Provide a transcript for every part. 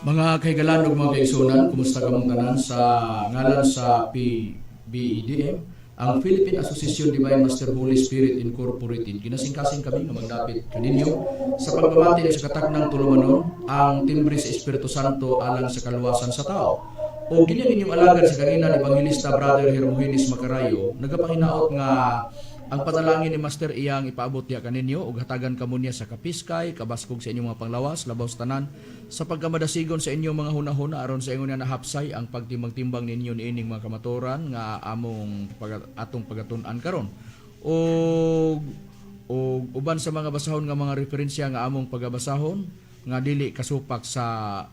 Mga kaigalan ug mga kaigsunan, kumusta kamong tanan sa ngalan sa PBEDM, ang Philippine Association Divine Master Holy Spirit Incorporated. Ginasingkasing kami nga magdapit kaninyo sa pagpamati sa kataknang tulumanon ang timbre sa Espiritu Santo alang sa kaluwasan sa tao. O kini ninyong alagad sa kanina ni Evangelista Brother Hermogenes Macarayo, nagapahinaot nga ang panalangin ni Master iyang ipaabot niya kaninyo ug hatagan kamo niya sa kapiskay, kabaskog sa inyong mga panglawas, labaw sa tanan, sa pagkamadasigon sa inyong mga hunahuna aron sa ingon na nahapsay ang pagtimbang-timbang ninyo niining mga kamaturan nga among atong pagatun-an karon. O uban sa mga basahon nga mga referensya nga among pagabasahon nga dili kasupak sa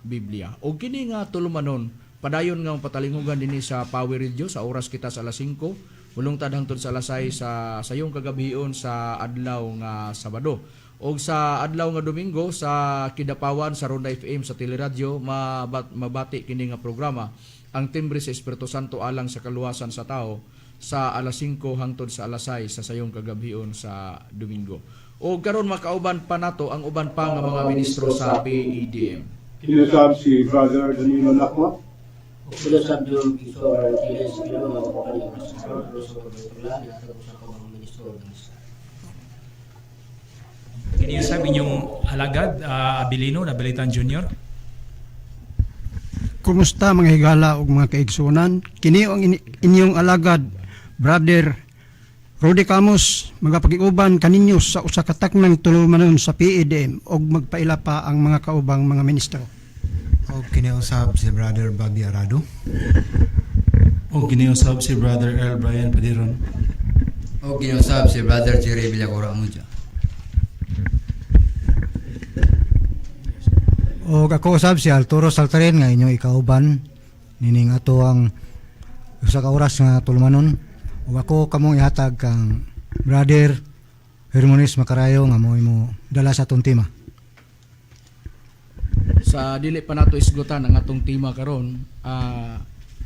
Biblia. O kini nga tulumanon padayon nga patalinghugan dinhi sa Power Radio sa oras kita sa alas 5. Mulungtad hangtod sa alasay sa sayong kagabion sa adlaw nga Sabado. O sa adlaw nga Domingo sa Kidapawan sa Ronda FM sa Teleradyo mabati kini nga programa ang timbre sa Espiritu Santo alang sa kaluwasan sa tao sa alas 5 hangtod sa alasay sa sayong kagabion sa Domingo. O karon makauban pa nato ang uban pa nga mga ministro sa PEDM. Kinusab si Brother Danilo Lakwa. Kinusab yung Kisor TS Kilo mga kapatid sa Rosola at sa mga ministro Kinusab inyong alagad Abilino na Balitan Jr. Kumusta mga higala ug mga kaigsunan? Kini ang inyong alagad Brother Rudy Camus magapag-iuban kaninyo sa usa ka taknang tulumanon sa PEDM ug magpaila pa ang mga kaubang mga ministro. O kiniusab si Brother Bobby Arado. O kiniusab si Brother Earl Brian Padiron. O kiniusab si Brother Jerry Villacora Amuja. O ako usab si Arturo Saltarin nga inyong ikauban nining ato ang usa ka oras nga tulumanon. O ako kamong ihatag kang Brother Hermogenes Macarayo nga mo dala sa atong tema. Sa dili pa nato isgutan ang atong tema karon,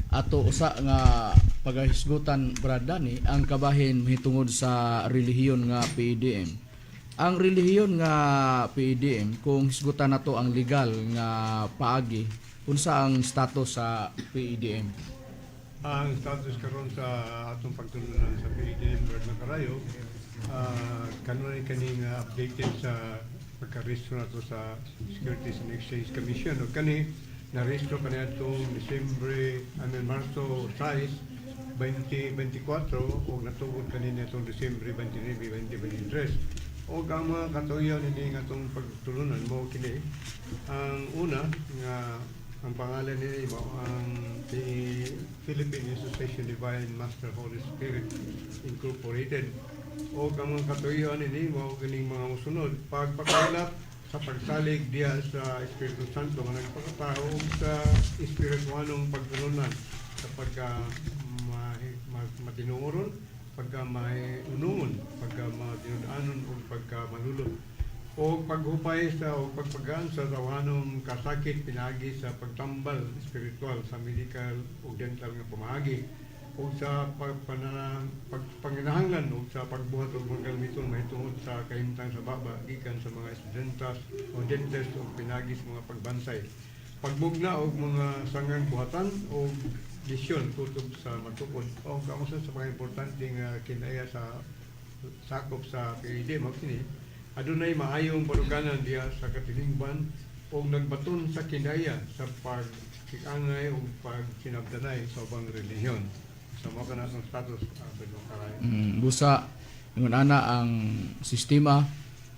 ato usa nga pagahisgutan Brad Dani ang kabahin mahitungod sa relihiyon nga PEDM. Ang relihiyon nga PEDM kung hisgutan nato ang legal nga paagi unsa ang status sa PEDM. Ang status karon sa atong pagtulunan sa PEDM Brad Macarayo, kanon kaning updated sa pagka-restro na to sa Securities and Exchange Commission. O kani, na-restro ka na itong Marso 6, 2024 o natugod kanina itong Disyembre 29, 2023. O ang mga katuyaw nini nga itong pagtulunan mo kini. Ang una, nga ang pangalan nini mo, ang Philippine Association Divine Master Holy Spirit Incorporated. O ang mga katuyoan ini mo ganing mga musunod pagpakailap sa pagsalig diya sa Espiritu Santo nga nagpakatao sa espirituanong pagtulunan sa pagka matinuoron, pagka maunungon, pagka matinudanon o pagka malulod o paghupay sa o pagpagaan sa tawanong kasakit pinagi sa pagtambal espiritual sa medical o dental nga pamagi o sa pagpanginahanglan o sa pagbuhat o pagkalmiton mahitungod sa kahimtang sa baba gikan sa mga estudentas o dentes o pinagis mga pagbansay. Pagbugna o mga sangang buhatan o misyon tutob sa matukod o kamusta sa mga importante nga kinaya sa sakop sa PID magkini adunay maayong baruganan diya sa katilingban o nagbaton sa kinaya sa pagkikangay o pagsinabdanay sa ubang relihiyon. Sa mga kanasang status Pedro Caray. Busa ngun ana ang sistema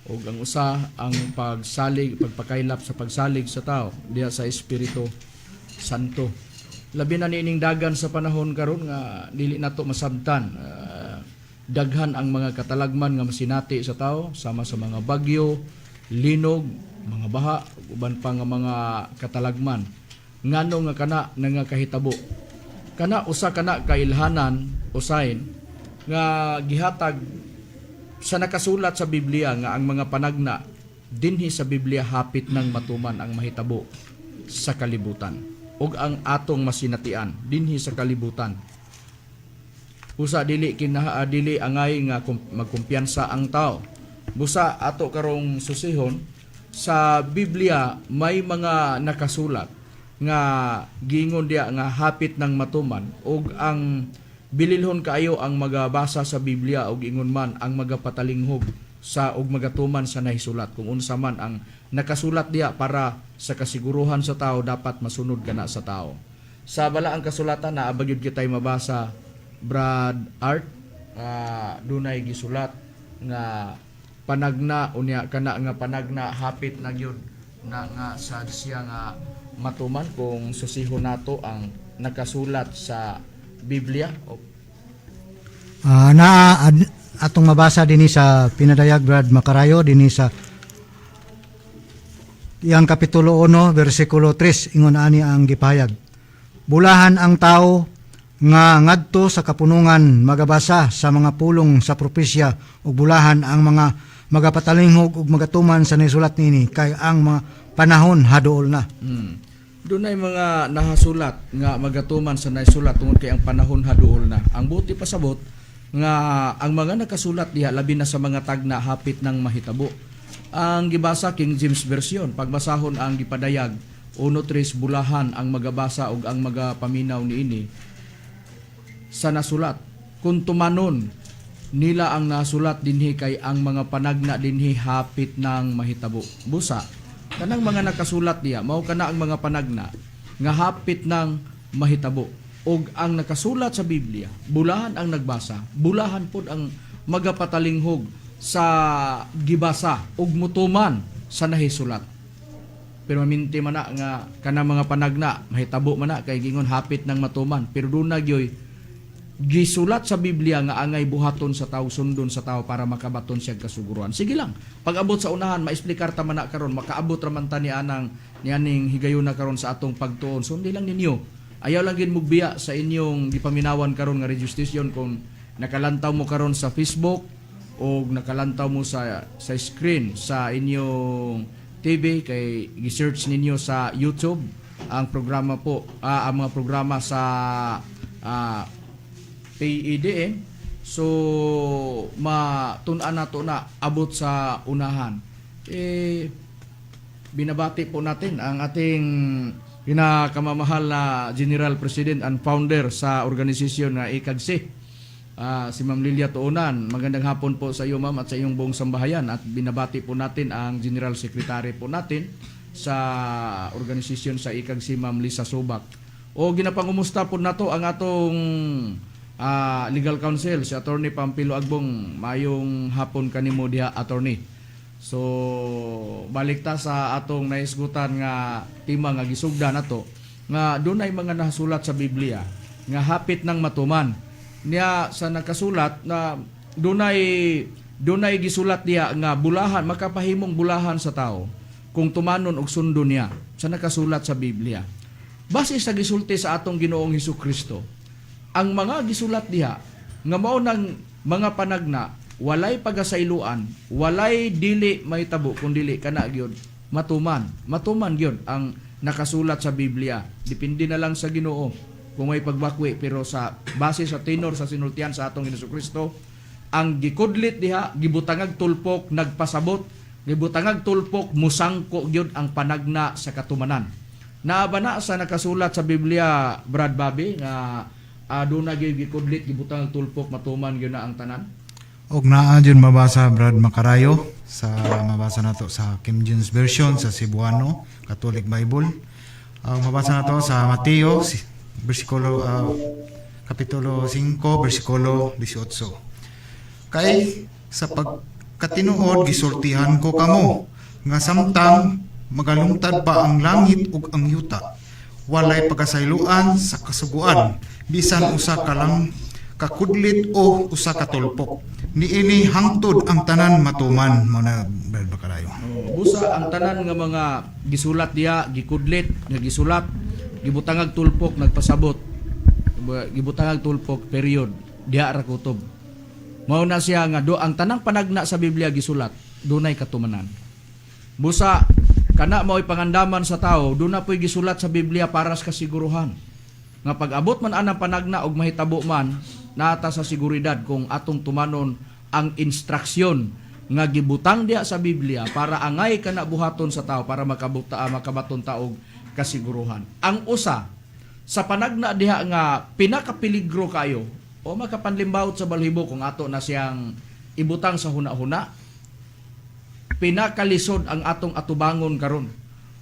o ang usa ang pagpakaylap sa pagsalig sa tao diya sa Espiritu Santo. Labi na niining dagan sa panahon karon nga dili nato masabtan. Daghan ang mga katalagman nga masinati sa tao sama sa mga bagyo, linog, mga baha, uban pa nga mga katalagman. Ngano nga kana nga kahitabo. Kana usa kana kailhanan usain nga gihatag sa nakasulat sa Biblia nga ang mga panagna dinhi sa Biblia hapit nang matuman ang mahitabo sa kalibutan ug ang atong masinatian dinhi sa kalibutan. Busa dili angay nga magkumpiyansa ang tao. Busa ato karong susihon sa Biblia may mga nakasulat nga gingon dia nga hapit ng matuman ug ang bililhon kaayo ang magabasa sa Biblia ug ingon man ang magapatalinghog sa ug magatuman sa nahisulat kung unsa man ang nakasulat diya para sa kasiguruhan sa tao dapat masunod kana sa tao. Sa balaang kasulatan na abagyud kitay mabasa Brad Art dunay gisulat nga panagna unya kana nga panagna hapit na gyud na nga sa siya nga matuman kung susihon nato ang nakasulat sa Biblia. Atong mabasa dinhi sa pinadayag Brad Macarayo dinhi sa iyang kapitulo 1 bersikulo 3 ingon ani ang gipahayag. Bulahan ang tao nga ngadto sa kapunungan magabasa sa mga pulong sa propesya ug bulahan ang mga magapatalinghog ug magatuman sa nisulat nini kay ang mga panahon haduol na. Dunay mga nahasulat nga magatuman sa naisulat tungod kay ang panahon haduol na. Ang buti pasabot nga ang mga nakasulat diha labi na sa mga tagna hapit ng mahitabo. Ang gibasa King James Version, pagbasahon ang gipadayag 1-3 bulahan ang magabasa ug ang magapaminaw niini sa nasulat. Kung tumanon nila ang nasulat dinhi kay ang mga panagna dinhi hapit ng mahitabo. Busa kanang mga nakasulat diya mao kana ang mga panagna nga hapit ng mahitabo ug ang nakasulat sa Biblia bulahan ang nagbasa bulahan pod ang magapatalinghog sa gibasa ug mutuman sa nahisulat. Pero maminti man na nga kanang mga panagna mahitabo man na kay gingon hapit ng matuman pero dunay gyoy gisulat sa Biblia nga angay buhaton sa tao sundon sa tao para makabaton siya kasuguruan. Sige lang. Pag abot sa unahan maesplikar ta man na karon makaabot ra man ta ni aning higayon na karon sa atong pagtuon. Sundi lang ninyo. Ayaw lang gid mugbiya sa inyong gipaminawan karon nga registration kung nakalantaw mo karon sa Facebook o nakalantaw mo sa screen sa inyong TV kay gi-search ninyo sa YouTube ang programa po ang mga programa sa PID so matun-an nato na abot sa unahan. Binabati po natin ang ating pinakamamahal na General President and Founder sa organisasyon na ICAGSI, si Ma'am Lilia Tuunan. Magandang hapon po sa iyo ma'am at sa iyong buong sambahayan at binabati po natin ang General Secretary po natin sa organisasyon sa ICAGSI, Ma'am Lisa Subak. O ginapangumusta po nato ang atong legal counsel si Attorney Pampilo Agbong. Mayong hapon kanimo diha attorney. So balik ta sa atong naisgutan nga tema nga gisugda nato nga dunay mga nasulat sa Biblia nga hapit ng matuman niya sa nakasulat na dunay gisulat diya nga bulahan makapahimong bulahan sa tao kung tumanon og sundo niya sa nakasulat sa Biblia. Base sa gisulti sa atong Ginoong Hesukristo, ang mga gisulat diha nga mao nang mga panagna walay pagasailuan, walay dili mahitabo kun dili kana gyud matuman gyud ang nakasulat sa Biblia. Depende na lang sa Ginoo kung may pagbakwi, pero sa base sa tenor sa sinultian sa atong Jesucristo, ang gikudlit diha, gibutangag tulpok, nagpasabot, gibutangag tulpok, musangko gyud ang panagna sa katumanan. Naabana sa nakasulat sa Biblia, Brad Bobby, nga doon na gikudlit, gibutangag tulpok, matuman gyud na ang tanan. Og naa dyan mabasa Brad Macarayo sa mabasa nato sa King James Version sa Cebuano Catholic Bible. Mabasa nato sa Mateo bersikulo kapitulo 5 bersikulo 18. Kay sa pagkatinuod gisultihan ko kamo nga samtang magalungtad pa ang langit ug ang yuta, walay pagkasayloan sa kasuguan bisan usa ka lang kakudlit o usa ka tulpok. Niini hangtod ang tanan matuman mo na Brad Macarayo. Busa ang tanan nga mga gisulat diya, gikudlit, nga gisulat, gibutangag tulpok, nagpasabot. Gibutangag tulpok, period. Diya ra kutob. Mao na siya nga do ang tanang panagna sa Biblia gisulat, dunay katumanan. Busa kana mao'y pangandaman sa tao, do na po'y gisulat sa Biblia para sa kasiguruhan. Nga pag-abot man anang panagna og mahitabo man, nata sa seguridad kung atong tumanon ang instruksyon nga gibutang diha sa Biblia para angay kana buhaton sa tao para makabaton taog kasiguruhan. Ang usa sa panagna diha nga pinakapeligro kayo o makapanlimbawot sa balhibo kung ato na siyang ibutang sa huna-huna, pinakalisod ang atong atubangon karon.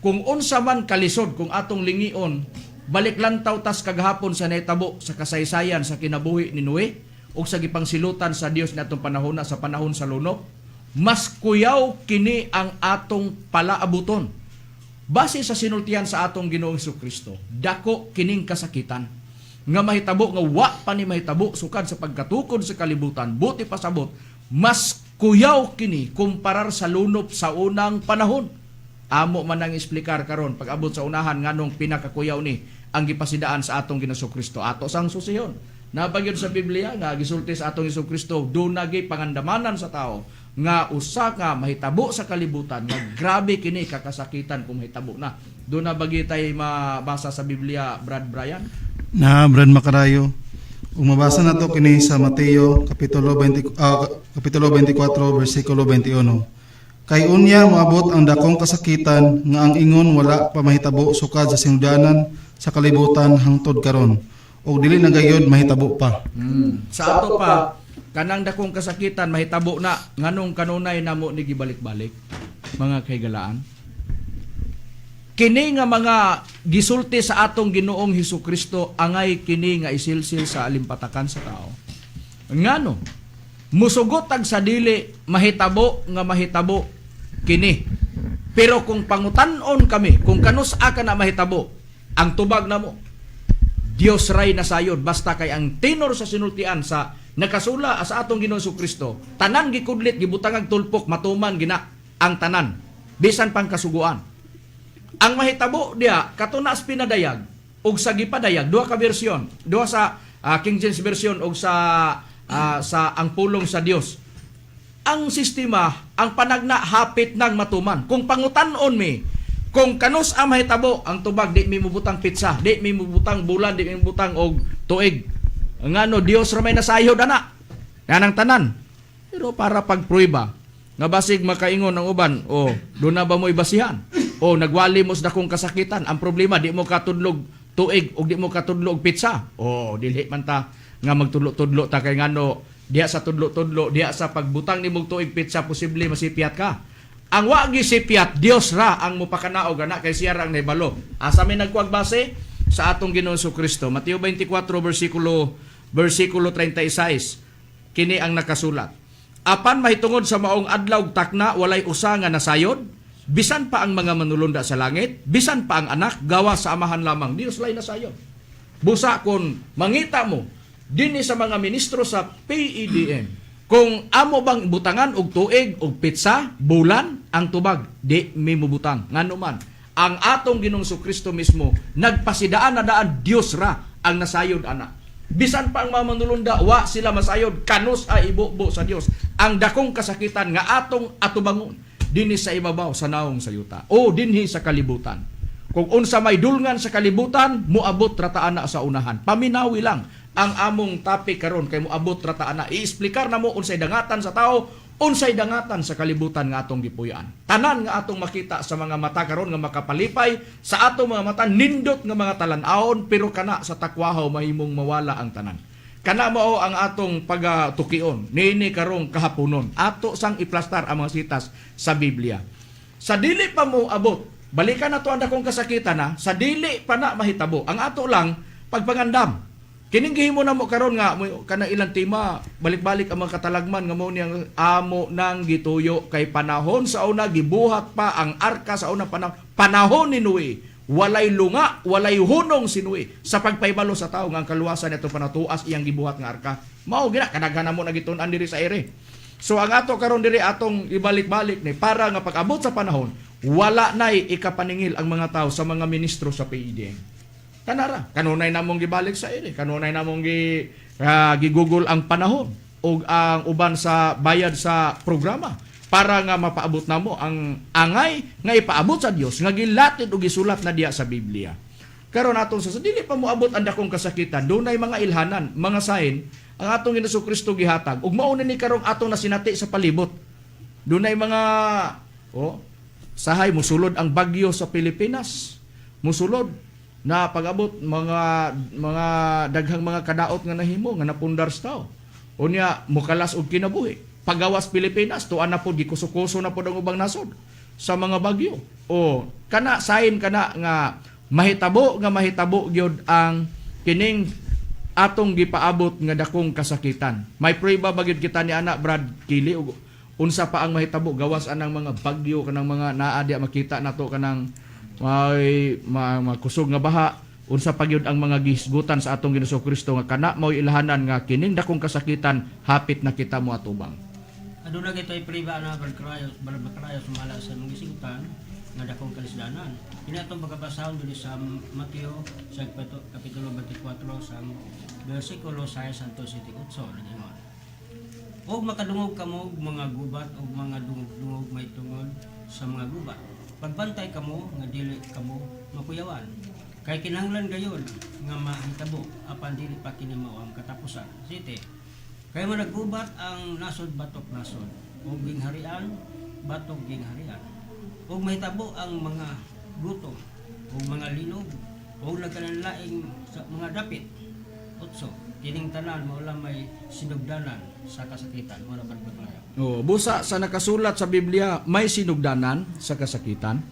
Kung unsa man kalisod kung atong lingion, balik lantaw tas kagahapon sa naitabo sa kasaysayan sa kinabuhi ni Noe o sa gipangsilutan sa Dios natong panahon sa panahon sa lunok, mas kuyaw kini ang atong palaabuton. Base sa sinultihan sa atong Ginoong Jesucristo, dako kining kasakitan nga mahitabo nga wa pa ni mahitabo sukad sa pagkatukod sa kalibutan, buti pasabot, mas kuyaw kini kumparar sa lunop sa unang panahon. Amo man ang explicar karon pag abot sa unahan nganong pinakakuyaw ni ang gipasidaan sa atong Ginoong Kristo ato sang susihon. Nabagyod sa Biblia nga gisulti sa atong Kristo do nagay pangandamanan sa tao nga usa ka mahitabo sa kalibutan nga grabe kini kakasakitan kung mahitabo na. Do na bagi tay mabasa sa Biblia, Brad Brian? Na Brad Macarayo, umabasa na to kini sa Mateo kapitulo 24 bersikulo 21. Kay unya moabot ang dakong kasakitan nga ang ingon wala pa mahitabo sukad sa sinugdanan sa kalibutan hangtod karon og dili na gayud mahitabo pa. Sa ato pa kanang dakong kasakitan mahitabo na nganong kanunay namo ni gibalik-balik mga kaigalaan. Kini nga mga gisulti sa atong Ginoong Hesukristo angay kini nga isilsil sa alimpatakan sa tao. Ngano? Musugot tag sa dili mahitabo nga mahitabo kini. Pero kung pangutan-on kami, kung kanus aka na mahitabo, ang tubag namo Dios ray nasayod basta kay ang tenor sa sinultian sa nakasula sa atong Ginoong Jesucristo, tanan gikudlit gibutangag tulpok matuman gina ang tanan bisan pang kasuguan. Ang mahitabo diya katunas pinadayag ug sa gipadayag duha ka bersyon, duha sa King James version ug sa ang pulong sa Dios. Ang sistema, ang panagna hapit nang matuman. Kung pangutan-on mi, kung kanus ang mahitabo, ang tubag di mi mubutang pitsa, di mi mubutang bulan, di mi mubutang og tuig. Ngano Dios ra may nasayod ana. Yan ang tanan. Pero para pagpruiba, nga basig makaingon ang uban, do na ba mo ibasihan? Nagwali mo sa dakong kasakitan. Ang problema di mo katudlog tuig og di mo katudlog pitsa. Dili man ta nga magtudlo-tudlo ta kay ngano diha sa tudlo-tudlo, diha sa pagbutang nimong tuig pitsa posible masipiat ka. Ang wa gi sipiat Dios ra ang mopakanaog ana kay siya ra ang naibalo. Asa may nagkuag base sa atong Ginoong Jesucristo. Mateo 24 versikulo 36. Kini ang nakasulat. Apan mahitungod sa maong adlaw takna walay usa nga nasayod, bisan pa ang mga manulunda sa langit, bisan pa ang anak gawa sa amahan lamang. Dios lay nasayod. Busa kon mangita mo dinhi sa mga ministro sa PEDM, kung amo bang butangan og tuig og pitsa, bulan, ang tubag, di mi mubutang. Ngano man, ang atong Ginoong Jesucristo mismo, nagpasidaan na daan Dios ra ang nasayod ana. Bisan pa ang mga manulunda, wa sila masayod, kanus ay ibubo sa Dios. Ang dakong kasakitan nga atong atubangon, dinhi sa ibabaw sa naong sa yuta, o dinhi sa kalibutan. Kung unsa may dulngan sa kalibutan, muabot rataan na sa unahan. Paminawi lang ang among topic karon kay muabot rataan na. I-explicar na mo unsay dangatan sa tao, unsay dangatan sa kalibutan nga atong gipuy-an. Tanan nga atong makita sa mga mata karon nga makapalipay, sa atong mga mata nindot nga mga talan-aon, pero kana sa takwahaw mahimong mawala ang tanan. Kana mao ang atong pagatukion niini karong kahaponon. Ato sang iplastar ang mga sitas sa Biblia. Sa dili pa mo abot, balikan na to ang dakong kasakitan na, sa dili pa na mahitabo. Ang ato lang, pagpangandam. Kining gihimo na mo karon nga, kanang ilang tima, balik-balik ang mga katalagman, nga mo niyang amo nang gituyo kay panahon sa una, gibuhat pa ang arka sa unang panahon ni Noe. Walay lunga, walay hunong si Noe. Sa pagpaybalo sa tao, nga ang kaluwasan nito panatuas, iyang gibuhat nga arka. Mao gina, kanagana mo nagitunan diri sa ere. So ang ato karon diri atong ibalik-balik ni para nga pag-abot sa panahon, wala nay ikapaningil ang mga tao sa mga ministro sa PIDM. Kanara, kanunay namong gibalik sa ere, kanunay namong gigugol ang panahon o ang uban sa bayad sa programa para nga mapaabot namo ang angay nga ipaabot sa Dios nga gilatid o gisulat na diya sa Biblia. Karon aton sa dili pa moabot ang dakong kasakitan, dunay mga ilhanan, mga sign ang atong Ginoong Kristo gihatag. Ug mao ni karong atong nasinati sa palibot. Dunay mga sahay musulod ang bagyo sa Pilipinas. Musulod na pag-abot mga daghang mga kadaot nga nahimo nga napundar sa tao. Unya mukalas og kinabuhi. Pagawas Pilipinas tuan na pod gikusukuso na pod ang ubang nasod sa mga bagyo. O kana sign kana nga mahitabo gyud ang kining atong gipaabot nga dakong kasakitan. May prueba ba gyud kita ni anak Brad Kili ug unsa pa ang mahitabo gawas anang mga bagyo kanang mga naa diya makita nato kanang may makusog nga baha, unsa pa gyud ang mga gisgutan sa atong Ginoong Kristo nga kana mao ilhanan nga kining dakong kasakitan hapit na kita mo atubang. Aduna gitoy priba na balbakarayo sumala sa mga gisigutan nga dakong kalisdanan. Kini atong pagkabasahon diri sa Mateo sa kapitulo 24 sa bersikulo 6 hangtod 7 nagingon. Og makadungog kamo mga gubat og mga dungog may tungod sa mga gubat. Pagbantay kamo nga dili kamo makuyawan. Kay kinahanglan gayon nga mahitabo apan dili pa kini mao ang katapusan. Site. Kay managgubat ang nasod batok nasod ug gingharian batok gingharian. Ug mahitabo ang mga gutom ug mga linog ug nagkananlaing sa mga dapit. Utso, kining tanan mao lang may sinugdanan sa kasakitan mo na balbakarayo. Busa sa nakasulat sa Biblia may sinugdanan sa kasakitan.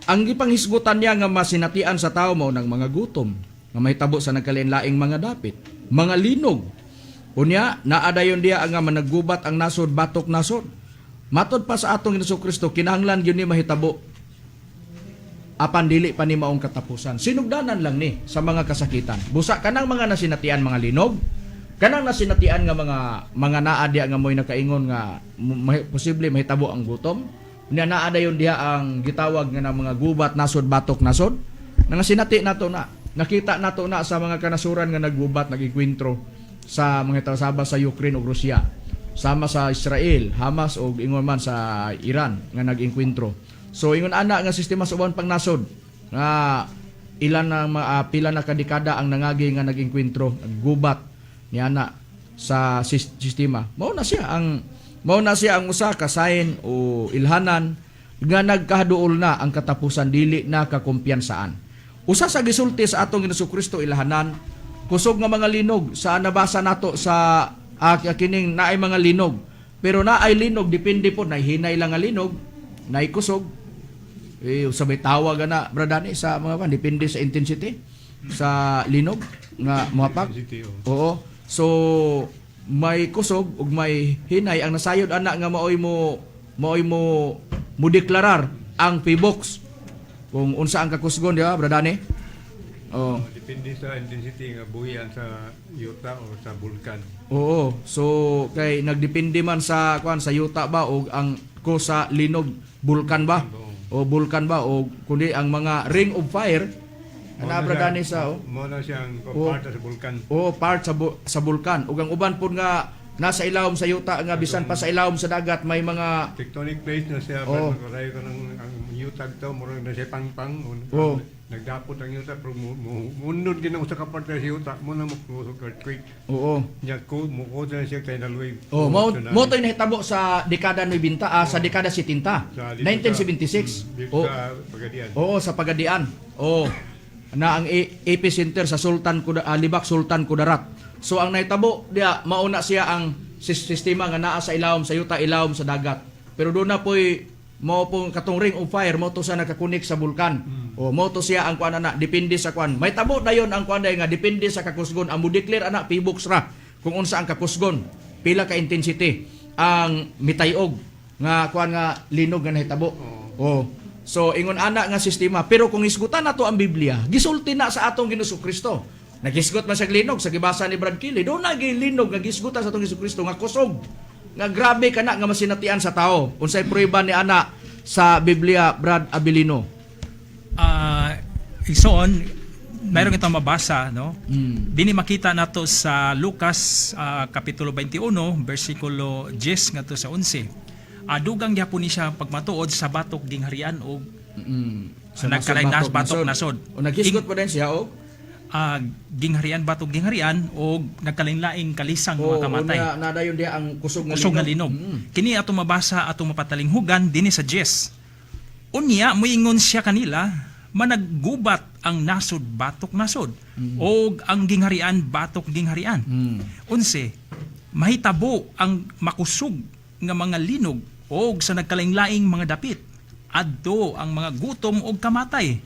Ang gipanghisgutan niya nga masinatian sa tao mao ng mga gutom, nga mahitabo sa nagkalain-laing mga dapit, mga linog. Unya naadayon diya nga managgubat ang nasod batok nasod. Matod pa sa atong Ginoong Kristo kinahanglan gyud ni mahitabo apan dili pa ni maong katapusan. Sinugdanan lang ni sa mga kasakitan. Busa kanang mga nasinatian mga linog, kanang nasinatian nga mga naa diya nga moy nakaingon nga posible mahitabo ang gutom. Unya naadayon diya ang gitawag nga ng mga gubat nasod batok nasod. Nga sinati nato na nakita nato na sa mga kanasuran nga naggubat nagikwentro sa mga tawsaba sa Ukraine ug Russia. Sama sa Israel, Hamas o ingon man sa Iran nga nag-inkwentro. So ingon ana nga sistema sa ubang pangnasod nga ilan na pila na kadekada ang nangagi nga nag-inkwentro, gubat ni ana sa sistema. Mao na siya ang usa ka sign o ilhanan nga nagkahaduol na ang katapusan dili na kakumpiyansaan. Usa sa gisulti sa atong Ginoong Kristo ilhanan kusog nga mga linog sa nabasa nato sa kining naay mga linog. Pero naay linog depende po na hinay lang nga linog, naay kusog. Sabay tawag na bradani sa mga depende sa intensity sa linog nga muhapak. Oo. So may kusog ug may hinay ang nasayod ana nga maoy mo deklarar ang PBOX kung unsa ang kakusgon di ba bradani? Oh. Depende sa intensity nga buhian sa yuta o sa bulkan. Oo. So kay nagdepende man sa sa yuta ba o ang ko sa linog bulkan ba? O bulkan ba o kundi ang mga ring of fire ana bradani sa mo na siyang part sa bulkan. Part sa bulkan ug ang uban pud nga nasa ilawom sa yuta nga bisan pa sa ilawom sa dagat may mga tectonic plate na siya pero ang yuta to murag na siya pangpang. nagdapot ang yuta pero munod ginaw sa kaparte sa yuta mo na makusog earthquake. Oo. Nya ko mo ko na siya kay naluwi. Oh, mo to nahitabo sa dekada 90, sa dekada 70, 1976. Oh. Sa Pagadian. Oo, sa Pagadian. Oo. Na ang epicenter sa Libak Sultan Kudarat. So ang nahitabo dia mauna siya ang sistema nga naa sa ilawom sa yuta, ilawom sa dagat. Pero doon na po'y mo pong katong ring of fire mo to sa nakakunik sa bulkan. O mo to siya ang kuan ana depende sa kuan. May tabo dayon ang kuan nga depende sa kakusgon. Ang mo declare ana pibox ra kung unsa ang kakusgon, pila ka intensity ang mitayog nga kuan nga linog nga nahitabo. Oh. So ingon ana nga sistema, pero kung isgutan nato ang Biblia, gisulti na sa atong Ginoong Kristo. Nagisgot man sa linog sa gibasa ni Brad Kelly. Do na linog nga gisgutan sa atong Ginoong Kristo nga kusog. Nga grabe kana nga masinatian sa tao. Unsay prueba ni ana sa Biblia, Brad Abilino? Isoon, mayroon itong mabasa, no? Dini makita nato sa Lucas kapitulo 21 bersikulo 10 ngadto sa 11. Dugang gyapon ni siya pagmatuod sa batok gingharian o nagkalainas batok nasod. O naghisgot pa din siya o? Gingharian batok gingharian o nagkalain-laing kalisang mga kamatay. O nadayon dia ang kusog nga linog. Kini ato mabasa ato mapatalinghugan dinhi sa 10. Unya moingon siya kanila managgubat ang nasod batok nasod o ang gingharian batok gingharian. 11 mahitabo ang makusog nga mga linog o sa nagkalain-laing mga dapit adto ang mga gutom o kamatay.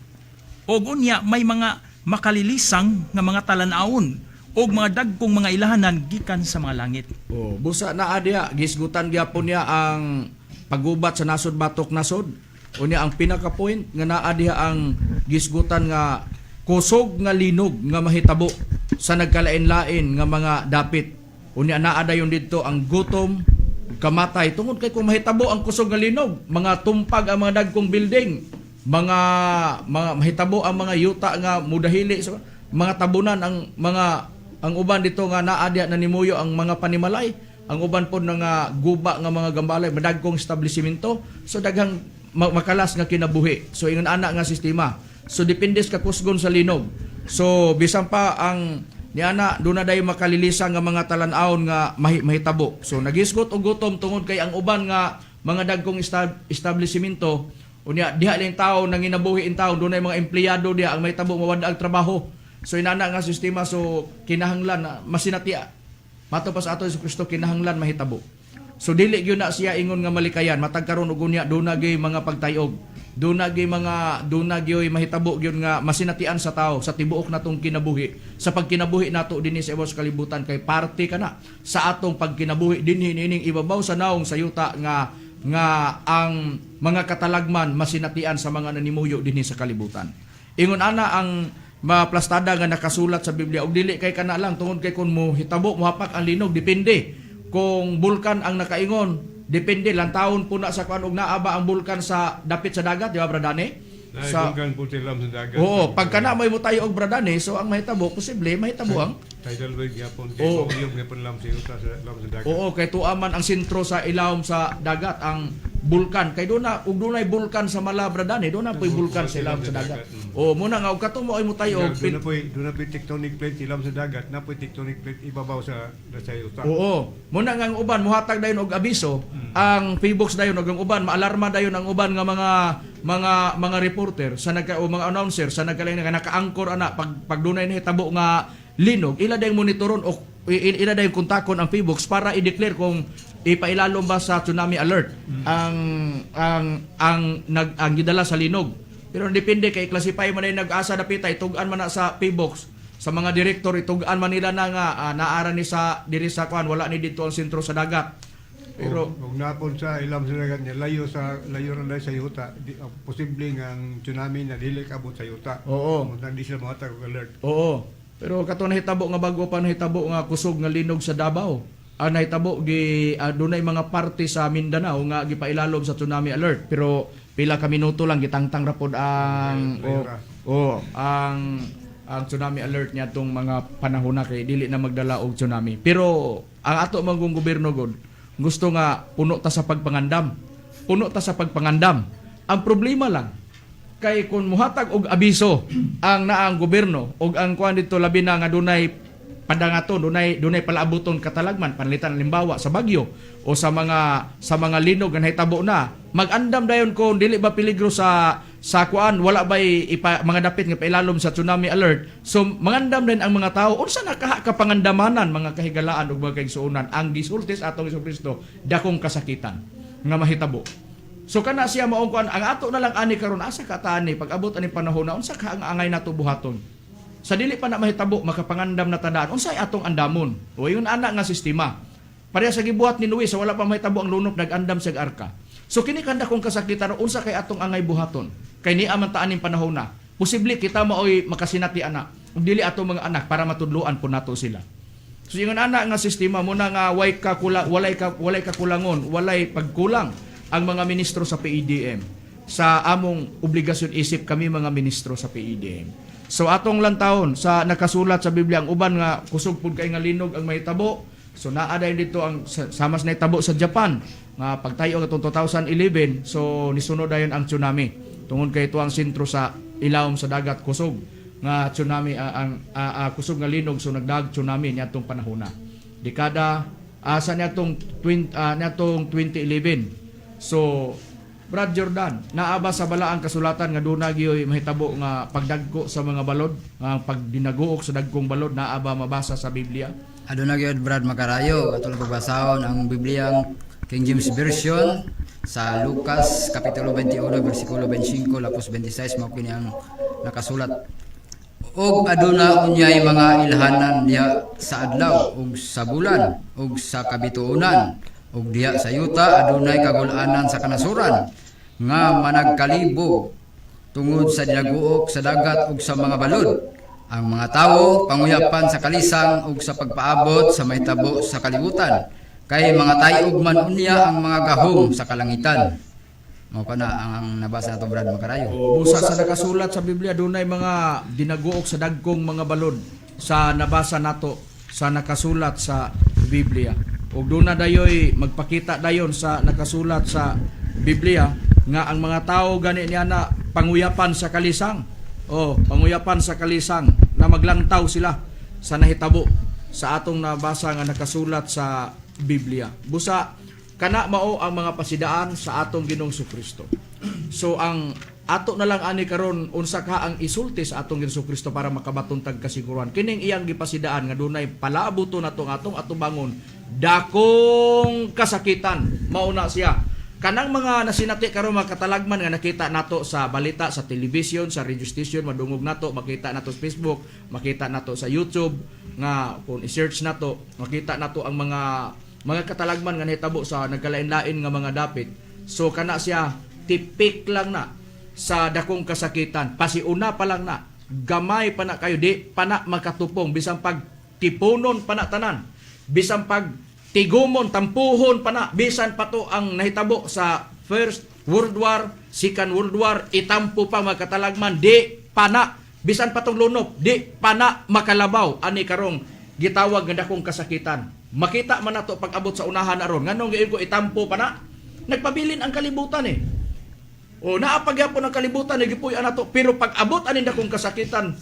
O unya may mga makalilisang nga mga talan-awon o mga dagkong mga ilahanan gikan sa mga langit. Oh, busa na adya gisgutan gyapon niya ang paggubat sa nasod batok nasod. Unya ang pinaka point nga naa diha ang gisgutan nga kusog nga linog nga mahitabo sa nagkalain-lain nga mga dapit. Unya naa dayon didto ang gutom, kamatay tungod kay kung mahitabo ang kusog nga linog, mga tumpag ang mga dagkong building, mga mahitabo ang mga yuta nga mudahili so, mga tabunan ang uban dito nga naa diha nanimuyo ang mga panimalay, ang uban pod nga guba nga mga gambalay, madagkong establishmento, so daghang makalas nga kinabuhi. So ingon ana nga sistema. So depende sa kusgon sa linog. So bisan pa ang niana doon na dayon makalilisa nga mga talan-awon nga mahitabo. So nagisgot og gutom tungod kay ang uban nga mga dagkong establishmento unya diha lang tao nang inabuhi in tao doon ay mga empleyado diha ang mahitabo mawad ang trabaho. So inana nga sistema so kinahanglan masinatia. Mato pa sa ato si Kristo kinahanglan mahitabo. So dili gyud na siya ingon nga malikayan matag karon og unya do na gyud mga pagtayog. Do na gyud mahitabo gyud nga masinatian sa tao sa tibuok natong kinabuhi. Sa pagkinabuhi nato dinhi sa ibabaw sa kalibutan kay parte kana sa atong pagkinabuhi dinhi nining ibabaw sa naong sayuta nga ang mga katalagman masinatian sa mga nanimuyo dinhi sa kalibutan. Ingon ana ang maplastada nga nakasulat sa Biblia og dili kay kana lang tungod kay kun mo hitabo mohapak ang linog depende. Kung bulkan ang nakaingon, depende lang taon po na sa kuan og naaba ang bulkan sa dapit sa dagat, di ba Bradane? Sa bulkan puti lang sa dagat. Oo, pagka na may mutayo og Bradane, so ang mahitabo posible mahitabo ang tidal wave gyapon kay volume gyapon lang sa yuta sa dagat. Oo, kay tuaman ang sentro sa ilawom sa dagat ang bulkan kay doon na ug dunay bulkan sa Malabradane doon na po'y bulkan sa ilawom sa dagat. Muna nga og kato mo ay mutayo og doon na po'y tectonic plate ilawom sa dagat, na po'y tectonic plate ibabaw sa yuta. Oo. Muna nga ang uban muhatag dayon og abiso, ang PBOX dayon og ang uban maalarma dayon ang uban nga mga reporter sa mga announcer sa nagkalain nga naka-anchor ana pag dunay nahitabo nga linog, ila dayon monitoron o ila dayon kontakon ang PBOX para i-declare kung ipailalom ba sa tsunami alert ang gidala sa linog. Pero depende kay classify man ay nag-asa dapita itugan man na sa PBOX sa mga direktor itugan man nila na nga naara ni sa diri sa kuan wala ni dito ang sentro sa dagat. Pero og napon sa ilam sa dagat niya layo ra sa yuta, posible nga ang tsunami na dili kabot sa yuta. Oo. Hindi sila mahatag og alert. Oo. Pero kato nahitabo nga bago pa nahitabo nga kusog nga linog sa Davao. Nahitabo dunay mga parte sa Mindanao nga gipailalom sa tsunami alert pero pila ka minuto lang gitangtang ra pod ang ang tsunami alert niya tong mga panahon na kay dili na magdala og tsunami. Pero ang ato mangong gobyerno god gusto nga puno ta sa pagpangandam. Puno ta sa pagpangandam. Ang problema lang kay kun muhatag og abiso ang naang gobyerno og ang kuan dito labi na nga dunay padangaton, dunay palaabuton katalagman panlitan limbawa sa bagyo o sa mga linog nga nahitabo na, mag-andam dayon kung dili ba peligro sa kuan, wala bay mga dapit nga pailalom sa tsunami alert. So mangandam din ang mga tao unsa nakaha ka pangandamanan mga kahigalaan ug mga kaigsuonan ang gisultis atong Hesukristo dakong kasakitan nga mahitabo. So kana siya maong kuan ang ato na lang ani karon asa ka tani pag abot ani panahon na unsa ka ang angay nato buhaton. Sa dili pa na mahitabo makapangandam na tandaan unsay atong andamon. O yun ana nga sistema. Pareha sa gibuhat ni Noe sa wala pa mahitabo ang lunop nagandam sa arka. So kini kanda kong kasakitan unsa kay atong angay buhaton. Kay ni man ta aning panahon na. Posible kita maoy makasinati ana. Ug dili atong mga anak para matudloan po nato sila. So yung ana nga sistema mo na nga walay kakulangon, walay pagkulang ang mga ministro sa PEDM sa among obligasyon isip kami mga ministro sa PEDM. So atong lantawon sa nakasulat sa Biblia ang uban nga kusog pud kay nga linog ang mahitabo. So naa dayon dito ang samas na hitabo sa Japan nga pagtayo atong 2011 so nisunod dayon ang tsunami. Tungod kay ito ang sentro sa ilawom sa dagat kusog nga tsunami kusog nga linog so nagdag tsunami niadtong panahon na. Dekada sa niadtong 2011. So, Brad Jordan, naaba sa bala ang kasulatan nga doon nagyoy mahitabo nga pagdagko sa mga balod, nga pagdinaguok sa dagkong balod, naaba mabasa sa Biblia? Aduna gyud Brad Makarayo, atol pagbasahon ang Bibliang King James Version sa Lucas kapitulo 21 bersikulo 25 lapos 26 mao kini ang nakasulat. Og aduna unyay mga ilhanan diha sa adlaw ug sa bulan ug sa kabituonan ug diha sa yuta adunay kagul-anan sa kanasuran nga managkalibo tungod sa dinaguok sa dagat ug sa mga balod. Ang mga tawo panguyapan sa kalisang ug sa pagpaabot sa mahitabo sa kalibutan kay mga tayog man unya ang mga gahom sa kalangitan. Mao pa na ang nabasa nato Brad Makarayo. Busa sa nakasulat sa Biblia dunay mga dinaguok sa dagkong mga balod sa nabasa nato sa nakasulat sa Biblia. Ug doon na dayoy magpakita dayon sa nakasulat sa Biblia nga ang mga tao gani niya na panguyapan sa kalisang. Panguyapan sa kalisang na maglantaw sila sa nahitabo sa atong nabasa nga nakasulat sa Biblia. Busa kana mao ang mga pasidaan sa atong Ginoong Kristo. So ang ato na lang ani karon unsa ka ang isulti sa atong Ginoong Kristo para makabaton tag kasiguruhan. Kining iyang gipasidaan nga dunay palaabuton atong atubangon dakong kasakitan mao na siya. Kanang mga nasinati karon mga katalagman nga nakita nato sa balita sa television, sa radio station, madungog nato, makita nato sa Facebook, makita nato sa YouTube nga kung i-search nato, makita nato ang mga katalagman nga nahitabo sa nagkalain-lain nga mga dapit. So kana siya tipik lang na sa dakong kasakitan. Pasiuna pa lang na gamay pa na kayo di pa na makatupong bisan pag tipunon pa na tanan. Bisan pag tigumon, tampuhon pa na, bisan pa to ang nahitabo sa First World War, Second World War, itampo pa mga katalagman, di pa na, bisan pa tong lunop, di pa na makalabaw, ani karong gitawag nga dakong kasakitan. Makita man nato pag abot sa unahan aron, nganong gayon ko itampo pa na, nagpabilin ang kalibutan naapagyapon ang kalibutan, nagipuy-an nato, pero pag abot anin dakong kasakitan,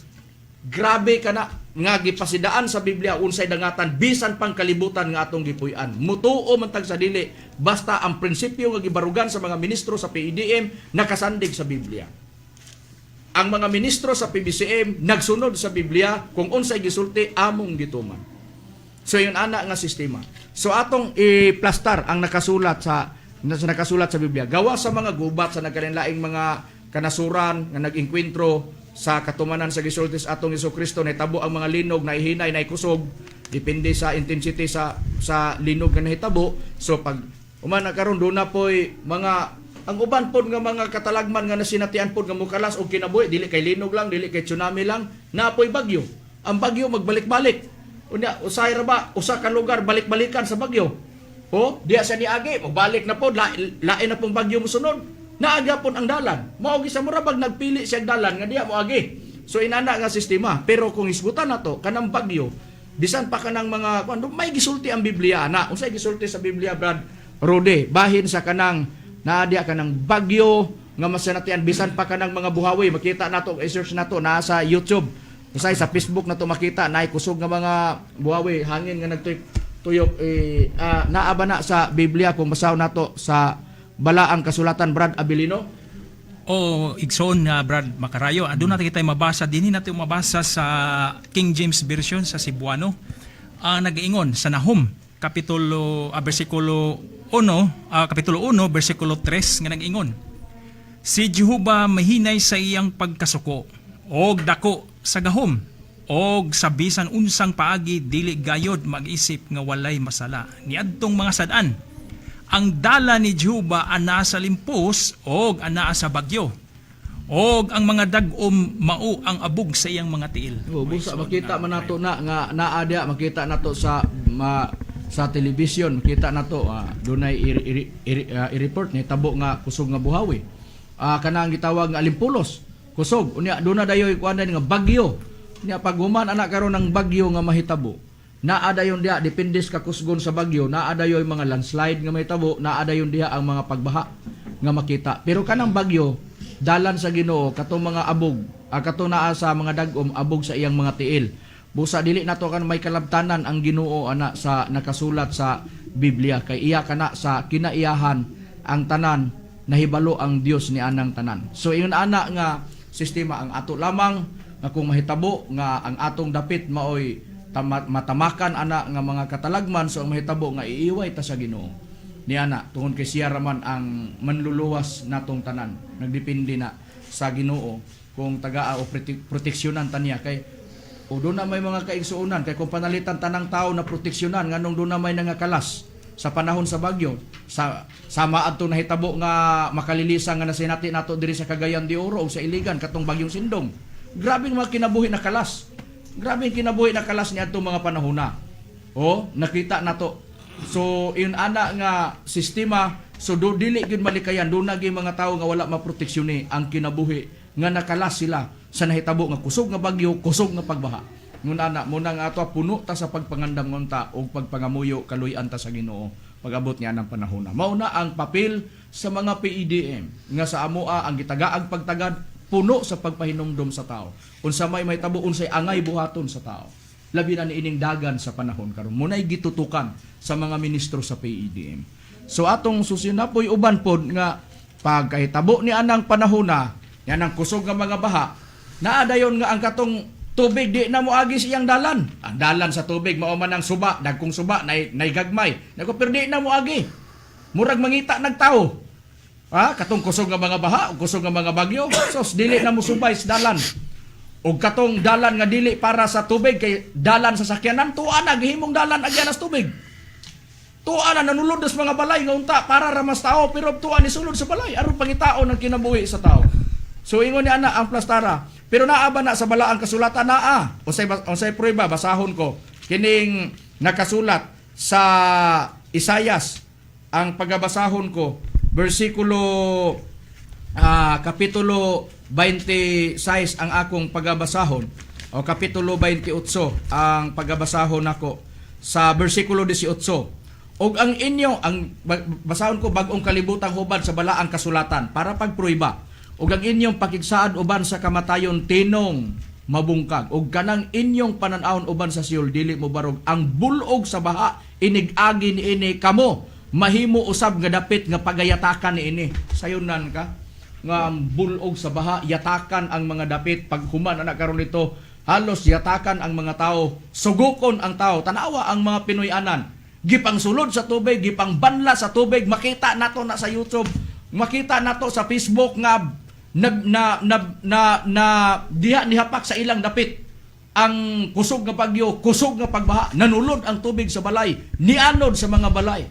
grabe ka na nga gipasidaan sa Biblia unsay dangatan bisan pang kalibutan nga atong gipuy-an. Mutuo man tag sa dili basta ang prinsipyo nga gibarugan sa mga ministro sa PEDM nakasandig sa Biblia. Ang mga ministro sa PBCM nagsunod sa Biblia kung unsay gisulti among gituman. So yun ana nga sistema. So atong i-plastar ang nakasulat sa Biblia. Gawa sa mga gubat sa nagkalain-laing mga kanasuran nga nag-engkwentro sa katumanan sa gisulti sa atong Hesukristo nahitabo ang mga linog na ihinay na ikusog depende sa intensity sa linog nga nahitabo. So pag umana karon do na poy mga ang uban pod nga mga katalagman nga nasinatian pod nga mukalas og kinabuhi dili kay linog lang, dili kay tsunami lang, na poy bagyo. Ang bagyo magbalik-balik. Unya usay ra ba usa ka lugar balik-balikan sa bagyo? Diya sa niagi magbalik na pod lain na pong bagyo mosunod. Naaga pon ang dalan. Maogi sa murabag nagpili siya dalan nga diya moagi. So inana nga sistema. Pero kung isbutan nato kanang bagyo, bisan pa kanang mga may gisulti ang Biblia na. Unsay gisulti sa Biblia Brad Rode? Bahin sa kanang naadya kanang bagyo nga masanatian bisan pa kanang mga buhawi makita nato i-search nato naa sa YouTube usay sa Facebook nato makita naay kusog nga mga buhawi hangin nga nagtuyok naa ba na sa Biblia kung basahon nato sa balaang kasulatan Brad Abilino? O igsoon na Brad Macarayo, doon natin kita mabasa, din natin mabasa sa King James Version sa Cebuano. Nag-iingon sa Nahum, versikulo 1, kapitulo 1, versikulo 3, nga nag-iingon. Si Jehovah mahinay sa iyang pagkasuko, og dako sa gahom, og sa bisan unsang paagi dili gayod mag-isip nga walay masala. Niadtong mga sadaan, ang dala ni Jehovah ana sa limpos og ana sa bagyo. Og ang mga dagom mao ang abog sa iyang mga tiil. Busa makita man nato na nga naa dia makita nato sa sa television makita nato dunay i-report ni tabo nga kusog nga buhawi. Kanang gitawag nga alimpulos, kusog. Unya duna dayoy kuan nga bagyo. Nya pag human ana karon ng bagyo nga mahitabo. Naa dayon diha depende sa kusgon sa bagyo, naa dayoy mga landslide nga mahitabo, naa dayon diha ang mga pagbaha nga makita. Pero kanang bagyo dalan sa Ginoo katong mga abog, kato naa sa mga dagom abog sa iyang mga tiil. Busa dili nato kan may kalabtanan ang Ginoo ana sa nakasulat sa Biblia kay iya kana sa kinaiyahan ang tanan nahibalo ang Dios ni anang tanan. So ingon ana nga sistema ang ato lamang nga kung mahitabo nga ang atong dapit maoy matamakan ana nga mga katalagman so ang mahitabo nga iiway ta sa Ginoo. Ni ana tungod kay siya raman ang manluluwas natong tanan. Nagdepende na sa Ginoo kung tagaa o proteksyonan taniya kay o doon na may mga kaigsuunan kay kung panalitan tanang tao na proteksyonan nganong doon na may nangakalas sa panahon sa bagyo sa sama adto nahitabo nga makalilisa nga nasinati nato diri sa Cagayan de Oro o sa Iligan katong bagyong Sindong. Grabe mga kinabuhi na kalas. Grabe kinabuhi na kalas niya itong mga panahon na. O, nakita na to. So, yun ana nga sistema, so do dili gyud malikayan, do naging mga tao nga wala maproteksyon ang kinabuhi, nga nakalas sila sa nahitabo nga kusog nga bagyo, kusog nga pagbaha. Ngun ana, muna nga ato puno ta sa pagpangandam ngonta o pagpangamuyo kaluy-an ta sa Ginoo pag-abot niya ng panahon na. Mauna ang papel sa mga PEDM, nga sa amoa ang gitagaag pagtagad, puno sa pagpahinumdom sa tao. Unsa may mahitabo unsay angay buhaton sa tao. Labi na niining dagan sa panahon karon. Munay gitutukan sa mga ministro sa PEDM. So atong susinapoy uban pod nga pagkahitabo ni anang panahon na yan ang kusog nga mga baha, naadayon nga ang katong tubig di na mo agi siyang dalan. Ang dalan sa tubig mao man ang suba, dagkong suba nay gagmay. Nako pero di na mo agi. Murag mangita nagtao. Katong kusog nga mga baha, kusog nga mga bagyo, sos dili na mo subay sa dalan. Og katong dalan nga dili para sa tubig kay dalan sa sakyanan, tuwa na gihimong dalan agyan as tubig. Tuwa na nanulod sa mga balay nga unta para ra mas tao pero tuwa ni sulod sa balay aron pangitaon ang kinabuhi sa tao. So ingon ni ana ang plastara, pero naa ba na sa balaang kasulatan naa? Unsay prueba basahon ko kining nakasulat sa Isayas ang pagabasahon ko versikulo kapitulo 26 ang akong pagabasahon o kapitulo 28 ang pagabasahon nako sa versikulo 18 og ang inyo ang basahon ko bag-ong kalibutang hubad sa balaang kasulatan para pagpruiba og ang inyong pakigsaad uban sa kamatayon tinong mabungkag og kanang inyong pananawon uban sa Siol dili mo barog ang bulog sa baha inig-agi niini kamo mahimo usab nga dapit nga pagayatakan niini. Sayunan ka nga bulog sa baha yatakan ang mga dapit pag human ana karon dito halos yatakan ang mga tao, sugukon ang tao. Tanawa ang mga Pinoy-anan gipang sulod sa tubig, gipang banla sa tubig. Makita nato na sa YouTube, makita nato sa Facebook nga diha nihapak sa ilang dapit ang kusog nga bagyo, kusog nga pagbaha, nanulod ang tubig sa balay, nianod sa mga balay,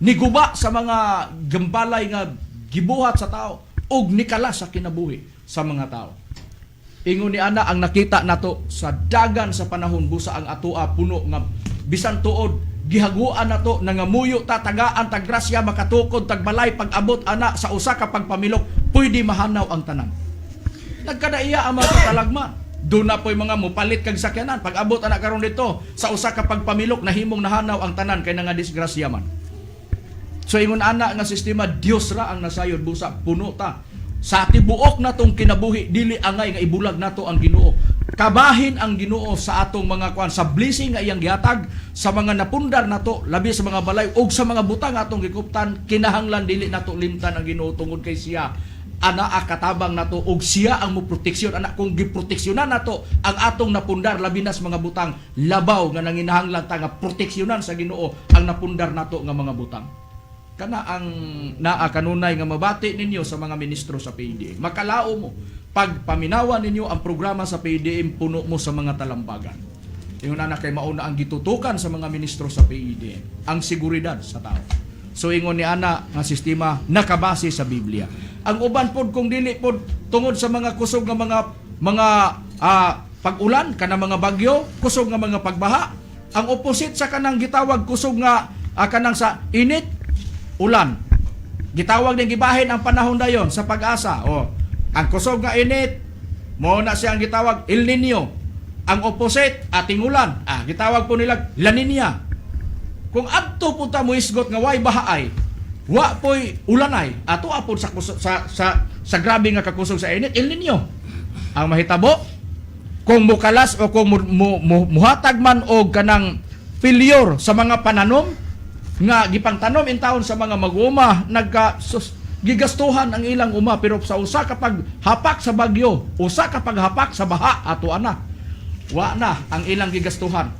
niguba sa mga gambalay nga gibuhat sa tao ug nikala sa kinabuhi sa mga tao. Ingon ni ana ang nakita nato sa dagan sa panahon busa ang atoa puno nga bisan tuod gihaguan nato nangamuyo ta tagaan taggrasya makatukod tagbalay pag-abot ana sa usa ka pagpamilok pwede mahanaw ang tanan. Nagkadaiya ang mga katalagman. Doon na po'y mga mupalit kag sakyanan pag-abot ana karon dito sa usa ka pagpamilok nahimong nahanaw ang tanan kay nga disgrasya man. So ingon ana nga sistema Dios ra ang nasayod busa puno ta sa tibuok natong kinabuhi dili angay nga ibulag nato ang Ginoo. Kabahin ang Ginoo sa atong mga kuan, sa blessing nga iyang gihatag sa mga napundar nato, labi sa mga balay ug sa mga butang atong gikuptan. Kinahanglan dili nato limtan ang Ginoo tungod kay siya ana katabang nato ug siya ang moproteksyon. Ana, kung giproteksyonan nato ang atong napundar labi na sa mga butang, labaw nga nanginahanglan ta nga proteksyonan sa Ginoo ang napundar nato nga mga butang. Kana ang naa kanunay nga mabati ninyo sa mga ministro sa PDM. Makalao mo pag paminawan ninyo ang programa sa PDM, puno mo sa mga talambagan. Yung na kay mauna ang gitutukan sa mga ministro sa PDM, ang seguridad sa tao. So ingon ni ana nga sistema nakabase sa Biblia. Ang uban pod kung dili pod tungod sa mga kusog nga mga pag-ulan kana mga bagyo, kusog nga mga pagbaha. Ang opposite sa kanang gitawag kusog nga kanang sa init, ulan. Gitawag din gibahin ang panahon dayon sa Pag-asa. Ang kusog nga init, mo na siyang gitawag El Nino. Ang opposite, ating ulan. Gitawag po nila La Nina. Kung adto po ta mo isgot nga way bahaay, wa po'y ulanay, ato apod sa grabe nga kakusog sa init, El Nino. Ang mahitabo, kung mukalas o kung muhatag man og kanang failure sa mga pananom, nga gipangtanom in taon sa mga mag-uma, gigastuhan ang ilang uma, pero sa usa kapag hapak sa bagyo, usa kapag hapak sa baha, ato ana, wa na ang ilang gigastuhan.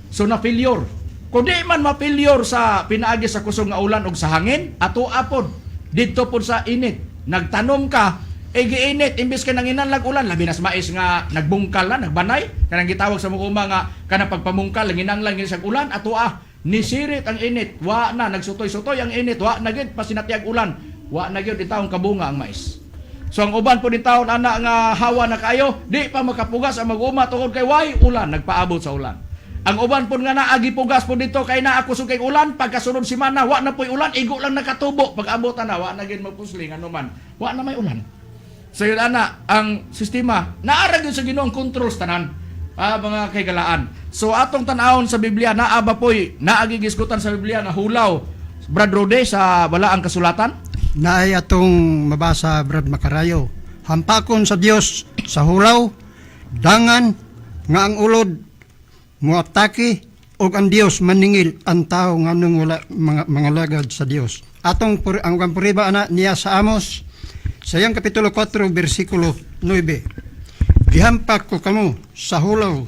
So na failure. Kung di man ma-failure sa pinaagi sa kusog nga ulan og sa hangin, ato apod didto pod sa init. Nagtanom ka, giinit, imbis ka nanginanlag ulan, labi nas mais nga nagbungkal na, nagbanay, kanang gitawag sa mga uma nga kanang pagpamungkal, nanginanglang sa ulan, ato nisirit ang init, wa na, nagsutoy-sutoy ang init, wa na gid pasinatiag ulan, wa na gyud itawong kabunga ang mais. So ang uban po din taon ana nga hawa na kayo, di pa makapugas ang mag-uma tungod kay way ulan, nagpaabot sa ulan. Ang uban po nga naagi pugas po dito kay naa kusog kay ulan, pagkasunod semana wa na po'y ulan, igo lang nakatubo, pag-abot na wa na gyud magpusling anuman, wa na may ulan. So yun ana, ang sistema naara gyud sa Ginoo ang control sa tanan. Mga kaigalaan. So atong tan-awon sa Biblia, naaba po'y naagigisgutan sa Biblia na hulaw, Brad Rode, sa balaang kasulatan. Naay atong mabasa, Brad Macarayo. Hampakon sa Dios sa hulaw, dangan nga ang ulod muatake, og ang Dios maningil ang tao nga nung wala mga lagad sa Dios. Atong ang puriba ana niya sa Amos, sa iyang kapitulo 4, versikulo 9. Gihampak ko kamo sa hulaw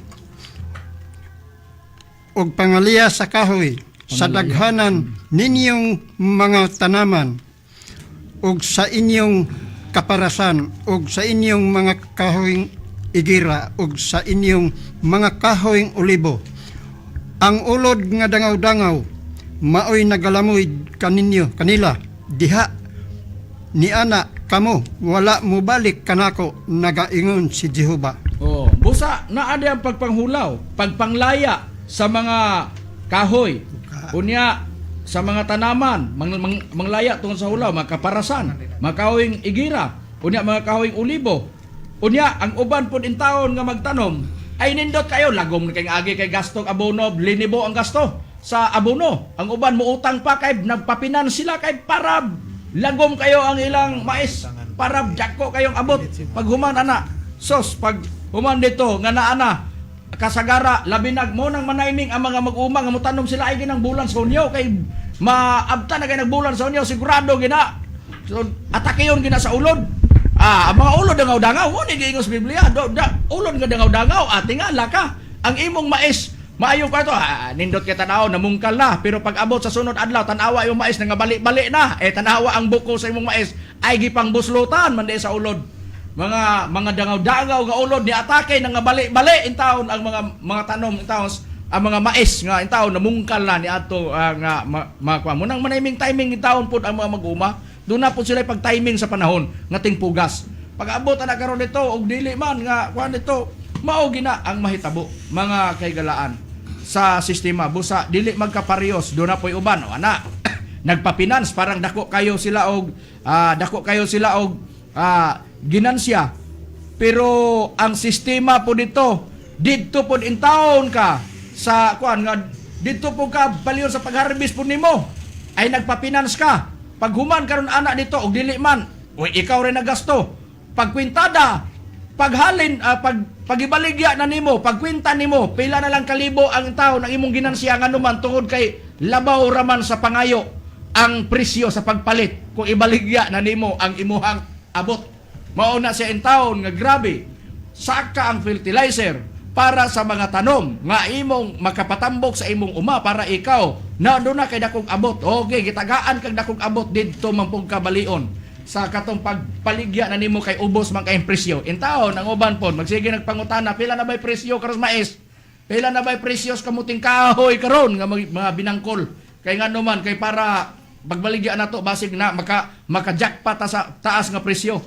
og pangaliya sa kahoy sa daghanan ninyong mga tanaman og sa inyong kaparasan og sa inyong mga kahoyng igira og sa inyong mga kahoyng olibo. Ang ulod nga dangaw-dangaw maoy nagalamoy kanila diha ni ana kamo wala mo balik kanako, nagaingon si Jehova. Busa naa di ang pagpanghulaw, pagpanglaya sa mga kahoy, unya sa mga tanaman, manglaya tungkol sa hulaw, mga kaparasan, mga kahoyng igira, unya mga kahoyng olibo. Unya ang uban pod in taon nga magtanom ay nindot kayo, lagom kay agi kay gasto abono, linibo ang gasto sa abono. Ang uban muutang pa kay nagpapinan sila kay para lagom kayo ang ilang mais, para jako kayong abot. Pag human ana, sos pag human dito nga naana kasagara labinag mo nang manaiming ang mga mag-uma nga mutanom sila ay ginang bulan sa Hunyo kay maabta na kay nagbulan sa Hunyo, sigurado gina. So atake yon gina sa ulod. Ang mga ulod dangaw-dangaw, mo ni giingos Biblia, ulod nga dangaw-dangaw, tingala ka. Ang imong mais maayo pa ito, nindot kita tanaw, namungkal na. Pero pag abot sa sunod adlaw, tanawa yung mais, nangabali-bali na. Tanawa ang buko sa imong mais, ay gipang buslutan, mandi sa ulod. Mga dangaw-dangaw nga ulod, ni atake, nangabali-bali, in taon, ang mga tanom, in taon, ang mga mais, nga in taon, namungkal na, ni ato, nga, munang maniming timing, in taon po, ang mga mag-uma, doon na po sila pag-timing sa panahon, nga tingpugas. Pag abot na karon nito, og dili man, nga, kuhan nito, mao gina ang mahitabo, mga kaigalaan sa sistema. Busa dili magkaparehos, do na po'y uban ana nagpa-finance, parang dako kayo sila og ginansya, pero ang sistema po dito po in taon ka sa kuan nga dito po ka baliw sa pag-harvest po nimo ay nagpa-finance ka. Pag human karon ana dito og dili man O ikaw rin nagasto. Pagkwintada, paghalin, pagibaligya na nimo, pagkwinta nimo, pila na lang kalibo ang tao ng imong ginansiya nga naman tungod kay labaw raman sa pangayo ang presyo sa pagpalit kung ibaligya na nimo ang imuhang abot. Mauna siya in taon nga grabe, saka ang fertilizer para sa mga tanom nga imong makapatambok sa imong uma para ikaw na doon na kay dakong abot. Okay, gitagaan kag dakong abot didto man pong kabalion sa katong pagpaligya na nimo kay ubos man kay presyo. In taon ang uban pod magsige nagpangutana pila na bay presyo karon mais? Pila na bay presyo sa kamuting kahoy karon nga mga binangkol. Kay ngano man kay para pagbaligya na to basig na maka-jackpot sa taas nga presyo.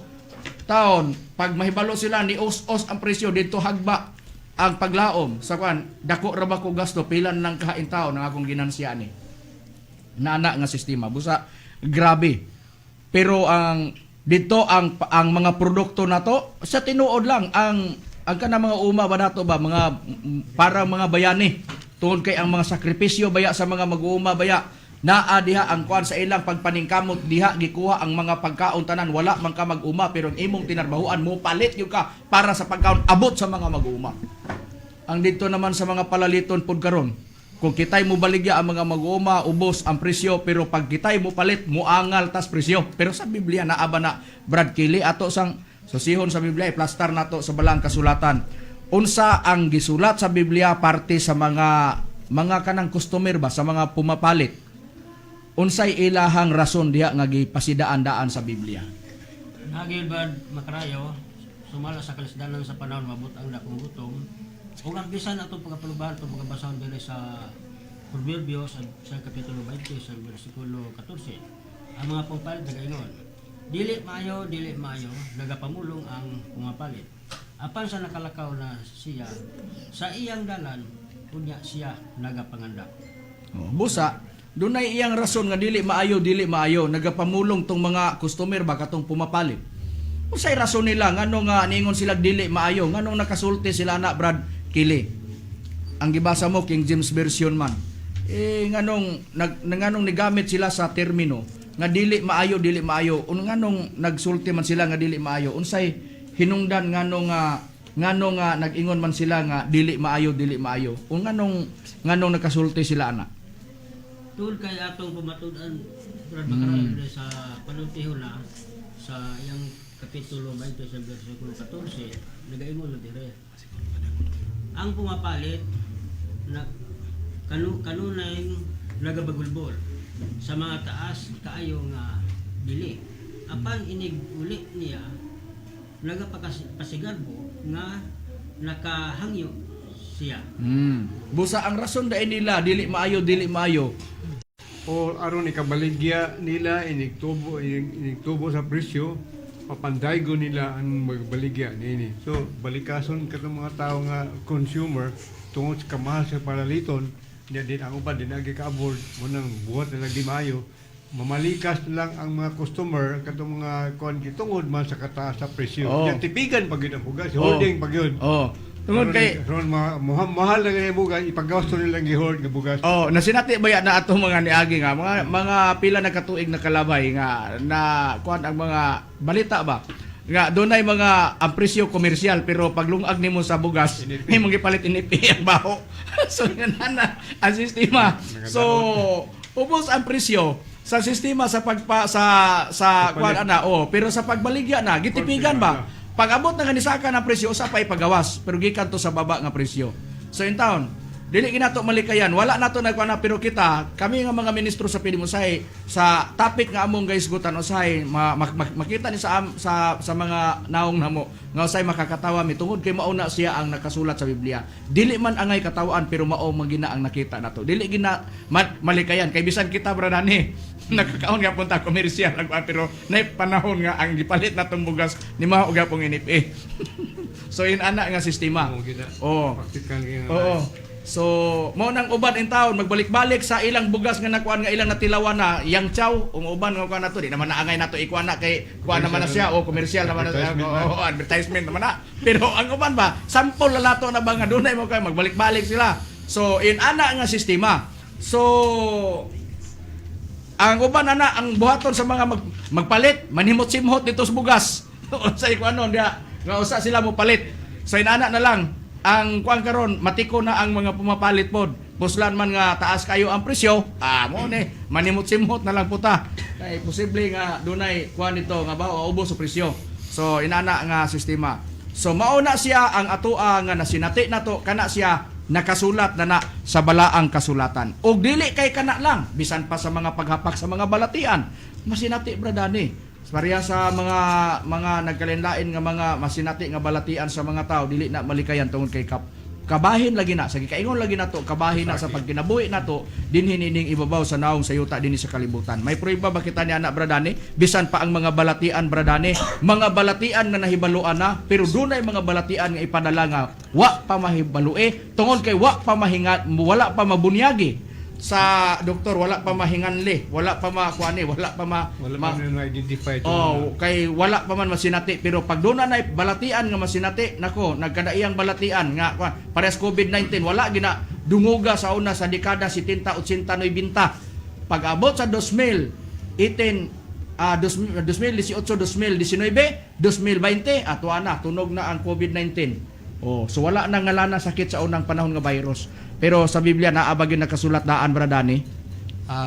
Taon pag mahibalo sila ni os ang presyo dito hagba ang paglaom sa kwan dako ra ba ko gasto pilan lang kain taon ang akong ginansya ni. Nana nga sistema busa grabe. Pero ang dito ang mga produkto nato sa tinuod lang ang kana mga uma ba nato ba mga para mga bayani tungod kay ang mga sakripisyo baya sa mga mag-uuma baya naa diha ang kuan sa ilang pagpaningkamot diha gikuha ang mga pagkaon tanan wala man ka mag-uma pero ang imong tinarbahuan mo palit yung ka para sa pagkaon abot sa mga mag-uuma. Ang dito naman sa mga palaliton pod karon kung kitay mo baligya ang mga mag-uuma ubos ang presyo pero pag kitay mo palit muangal tas presyo pero sa Biblia naaba na Brad Kili ato sang susihon sa Biblia iplastar nato sa balang kasulatan unsa ang gisulat sa Biblia parte sa mga kanang customer ba sa mga pumapalit unsay ilahang rason diha nga gipasidaan-daan sa Biblia. Nagilbad makarayo sumala sa kalisdanan sa panahon mabut ang dakong gutom. Kung ang bisan atong pagkapalubahan itong pagkabasahon din sa Proverbios sa Kapitulo 20 sa versikulo 14 ang mga pumapalit nagaingon dili maayo nagapamulong ang pumapalit apan sa nakalakaw na siya sa iyang dalan unya siya nagapanganda. Busa dunay iyang rason nga dili maayo nagapamulong tong mga customer ba katong pumapalit. Unsay rason nila ngano nga ningon sila dili maayo nganong nakasulti sila na Brad Kili. Ang gibasa mo King James version man. Nganong nigamit sila sa termino nga dili maayo. Nganong nagsulti man sila nga dili maayo. Unsay hinungdan ngano nga nag-ingon man sila nga dili maayo. Nganong nakasulti sila ana. Tungod kay atong pamatud-an Brad Makarayo sa panultihon na sa iyang Kapitulo 20 sa versikulo 14 nagaingon na dire ang pumapalit na kanunay nagabagulbol sa mga taas kaayo nga dili apan inig uli niya nagapasigarbo nga nakahangyo siya. Busa ang rason dai nila dili maayo. O aron ikabaligya nila inigtubo sa presyo papandaygo nila ang magbaligya nini. So balikason katong mga tao nga consumer tungod sa kamahal sa palaliton niya din ang uban din agikaabord mo nang buhat na di maayo mamalikas lang ang mga customer katong mga kon gitungod man sa kataas sa presyo. Oh. Yan tipigan pag yun ang bugas, holding pag yun. Tungod kay mahal na nga bugas, ipagasto nilang gi-hold nga bugas. nasinati ba na ato mga niagi nga mga pila na katuig na kalabay nga na kuan ang mga balita ba nga dunay mga ang presyo komersyal pero paglungag nimo sa bugas imong gipalit inipi ang baho. So ganana ang sistema. So ubos ang presyo sa sistema sa kuan ana pero sa pagbaligya na gitipigan ba pag abot na ganisaka ng presyo usa pa ipagawas pero gikan to sa baba nga presyo. So in town dili ginato malikayan wala nato nagkuana pero kami nga mga ministro sa PDMusay sa topic nga among guys gutan usay makita ni sa mga naong namo nga usay makakatawa mi tungod kay mauna siya ang nakasulat sa Biblia dili man angay katawaan pero mao magina ang nakita nato dili gina malikayan kay bisan kita bradani nakakaon nga punta komersyal pero nay panahon nga ang gipalit natong bugas ni mao gapong inipi. So in ana nga sistema. Praktikal nga. Oo. So, mo nang uban in taon magbalik-balik sa ilang bugas nga nakuan nga ilang natilawan na yang chow uban nga kuan nato di naman naangay nato ikuan na kay kuan naman na siya komersyal naman na siya advertisement naman na pero ang uban ba sample na nato na ba nga dunay mo kay magbalik-balik sila. So in ana nga sistema. So Ang uban ana ang buhaton sa mga magpalit, manhimot-simhot dito sa bugas. Sa ano dia, nga usa sila mo palit. So inana na lang ang kuan karon matiko na ang mga pumapalit pod. Puslan man nga taas kayo ang presyo, mo ni manhimot-simhot na lang puta. Kay posible nga dunay kuan nito nga ba ubos sa presyo. So inana nga sistema. So mauna siya ang atoa nga nasinati nato kana siya nakasulat na sa balaang kasulatan. Og dili kay kana lang, bisan pa sa mga paghapak sa mga balatian. Masinati bradani. Pareha sa mga nagkalenlain nga mga masinati nga balatian sa mga tao dili na malikayan tungod kay kabahin lagi na sa gikaingon lagi nato kabahin na sa pagkinabuhi nato dinhi nining ibabaw sa naong sayuta dinhi sa kalibutan. May prueba ba kita ni anak bradani bisan pa ang mga balatian bradani, mga balatian nga nahibaluan na pero dunay mga balatian nga ipadala nga wa pa mahibalue tungod kay wa pa mahingat wala pa mabunyagi sa doktor, wala pa mahinganli, wala pa makuani, wala pa Wala pa na identify ito. kay wala pa man masinati pero pag doon na balatian nga masinati nako nagkadaiyang balatian nga parehas COVID-19 wala gina dunguga sa una sa dekada 70 80 90 pag abot sa 2018 2018 2019 2020 ato na tunog na ang COVID-19. So wala na ngalana sakit sa unang panahon nga virus. Pero sa Biblia naabag yung nakasulat daan bradani.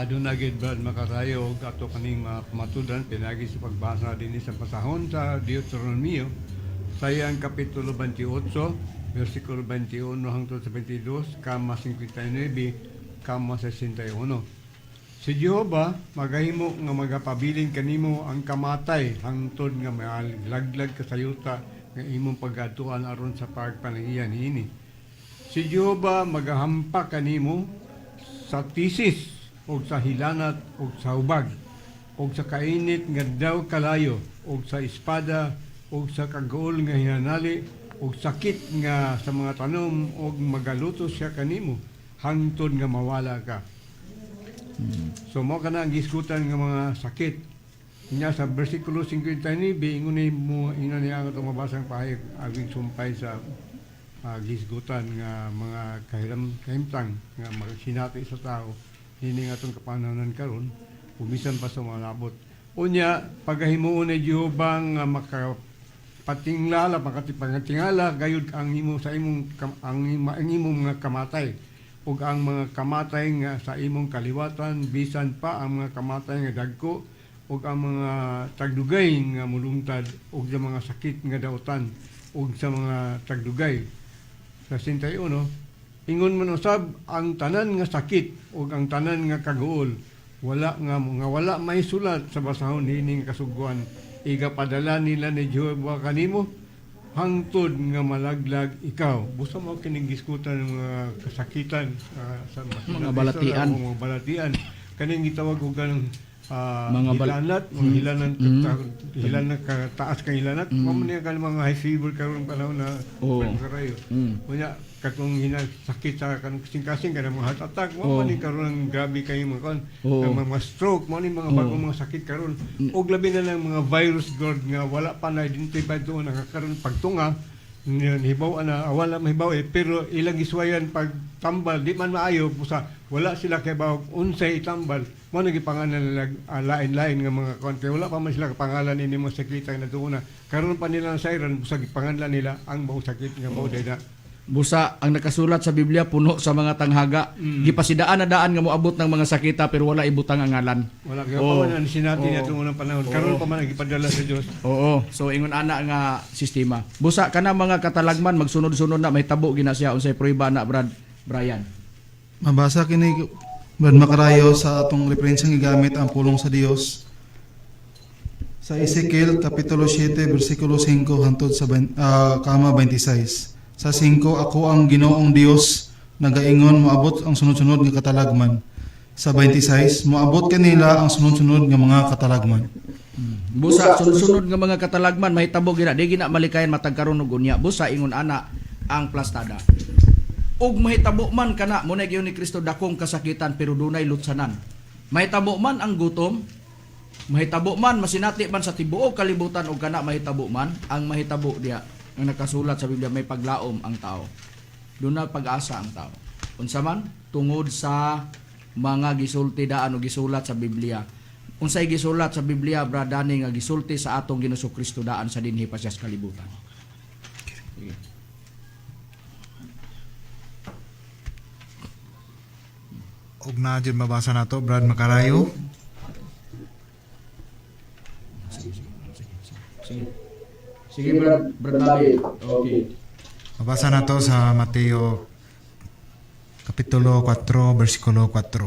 Doon na gid Brad Makarayo ato kaning matudan pinagi sa pagbasa din sa pasahon sa Deuteronomio sayang kapitulo 28 versikulo 21 hangtod sa 22 kama 59 kama 61. Si Jehova magahimo nga magapabilin kanimo ang kamatay hangtod nga malaglag kasayuta nga imong pagatuan aron sa pagpanagiyan ini. Si Jehova magahampa kanimo sa tisis o sa hilanat o sa ubag o sa kainit nga daw kalayo o sa espada o sa kagol nga hinanali o sakit nga sa mga tanom o magaluto siya kanimo hangtod nga mawala ka. So mo kana ang gisgutan nga mga sakit niya sa versikulo 59 ingon ni mo ina niya nga mabasang pahayag aging sumpay sa gisgutan nga mga kahimtang nga magsinati sa tao hini nga itong kapanahonan karon umisan pa sa mga labot. Unya pagahimuon ni Jehova nga makapatinglala makatipangatingala gayud ang imo sa imong ang imong mga kamatay ug ang mga kamatay nga sa imong kaliwatan bisan pa ang mga kamatay nga dagko ug ang mga tagdugay nga mulungtad ug sa mga sakit nga dautan ug sa mga tagdugay. Sa 61, ingon man usab ang tanan nga sakit ug ang tanan nga kaguol wala may sulat sa basahon hining kasugwan igapadala nila ni Jehova kanimo hangtod nga malaglag ikaw. Busa mo kining giskutan ng mga kasakitan sa mga balatian. Mga balatian kaning gitawag og ganang mga hilanat, hilanat taas kang hilanat, mo niya kan mga high fever karon panahon na karayo. Kunya katong sakit sa kanang kasing-kasing kanang mga heart attack, mo man ni karon grabe kay mga mga stroke, mo ni mga bagong mga sakit karon. Og labi na lang mga virus god nga wala pa na identify doon nakakaroon pagtunga hibaw na wala mahibaw pero ilang iswayan pag tambal di man maayo busa wala sila kay baw unsay tambal mo nagipangalan nila lain-lain nga mga kon kay wala pa man sila pangalan ini mo sakit na doon na karon pa nila sa siren busa gipangalan nila ang baw sakit nga baw na busa ang nakasulat sa Biblia puno sa mga tanghaga gipasidaan na daan nga moabot ng mga sakita pero wala ibutang ang ngalan. Wala kay pa man sinati natong unang panahon karon pa man gipadala sa Dios. So ingon ana nga sistema busa kana mga katalagman magsunod-sunod na mahitabo gina siya unsay prueba na Brian. Mabasa kini Brad Makarayo sa atong referensyang gigamit ang pulong sa Dios sa Ezekiel kapitulo 7 bersikulo 5 hangtod sa kama 26. Sa 5, ako ang Ginoong Dios, nagaingon moabot ang sunod-sunod nga katalagman. Sa 26, moabot kanila ang sunod-sunod nga mga katalagman. Busa sunod-sunod nga mga katalagman mahitabo gina di gina malikayan matag karon og unya. Busa ingon ana ang plastada. Ug mahitabo man kana mo nagyon ni Kristo dakong kasakitan pero dunay lutsanan. Mahitabo man ang gutom, mahitabo man masinati man sa tibuok kalibutan ug kana mahitabo man ang mahitabo diya. Ang nakasulat sa Biblia may paglaom ang tao. Doon na pag-asa ang tao. Unsa man tungod sa mga gisulti daan o gisulat sa Biblia. Unsay gisulat sa Biblia, Brad Danny, nga gisulti sa atong Ginoong Kristo daan sa dinhi pa siya sa kalibutan. Sige. Og na dyan mabasa na to, Brad Macarayo. Sige. Sige, Brad Bobby. Okay. Mabasa na to sa Mateo Kapitulo 4, versikulo 4.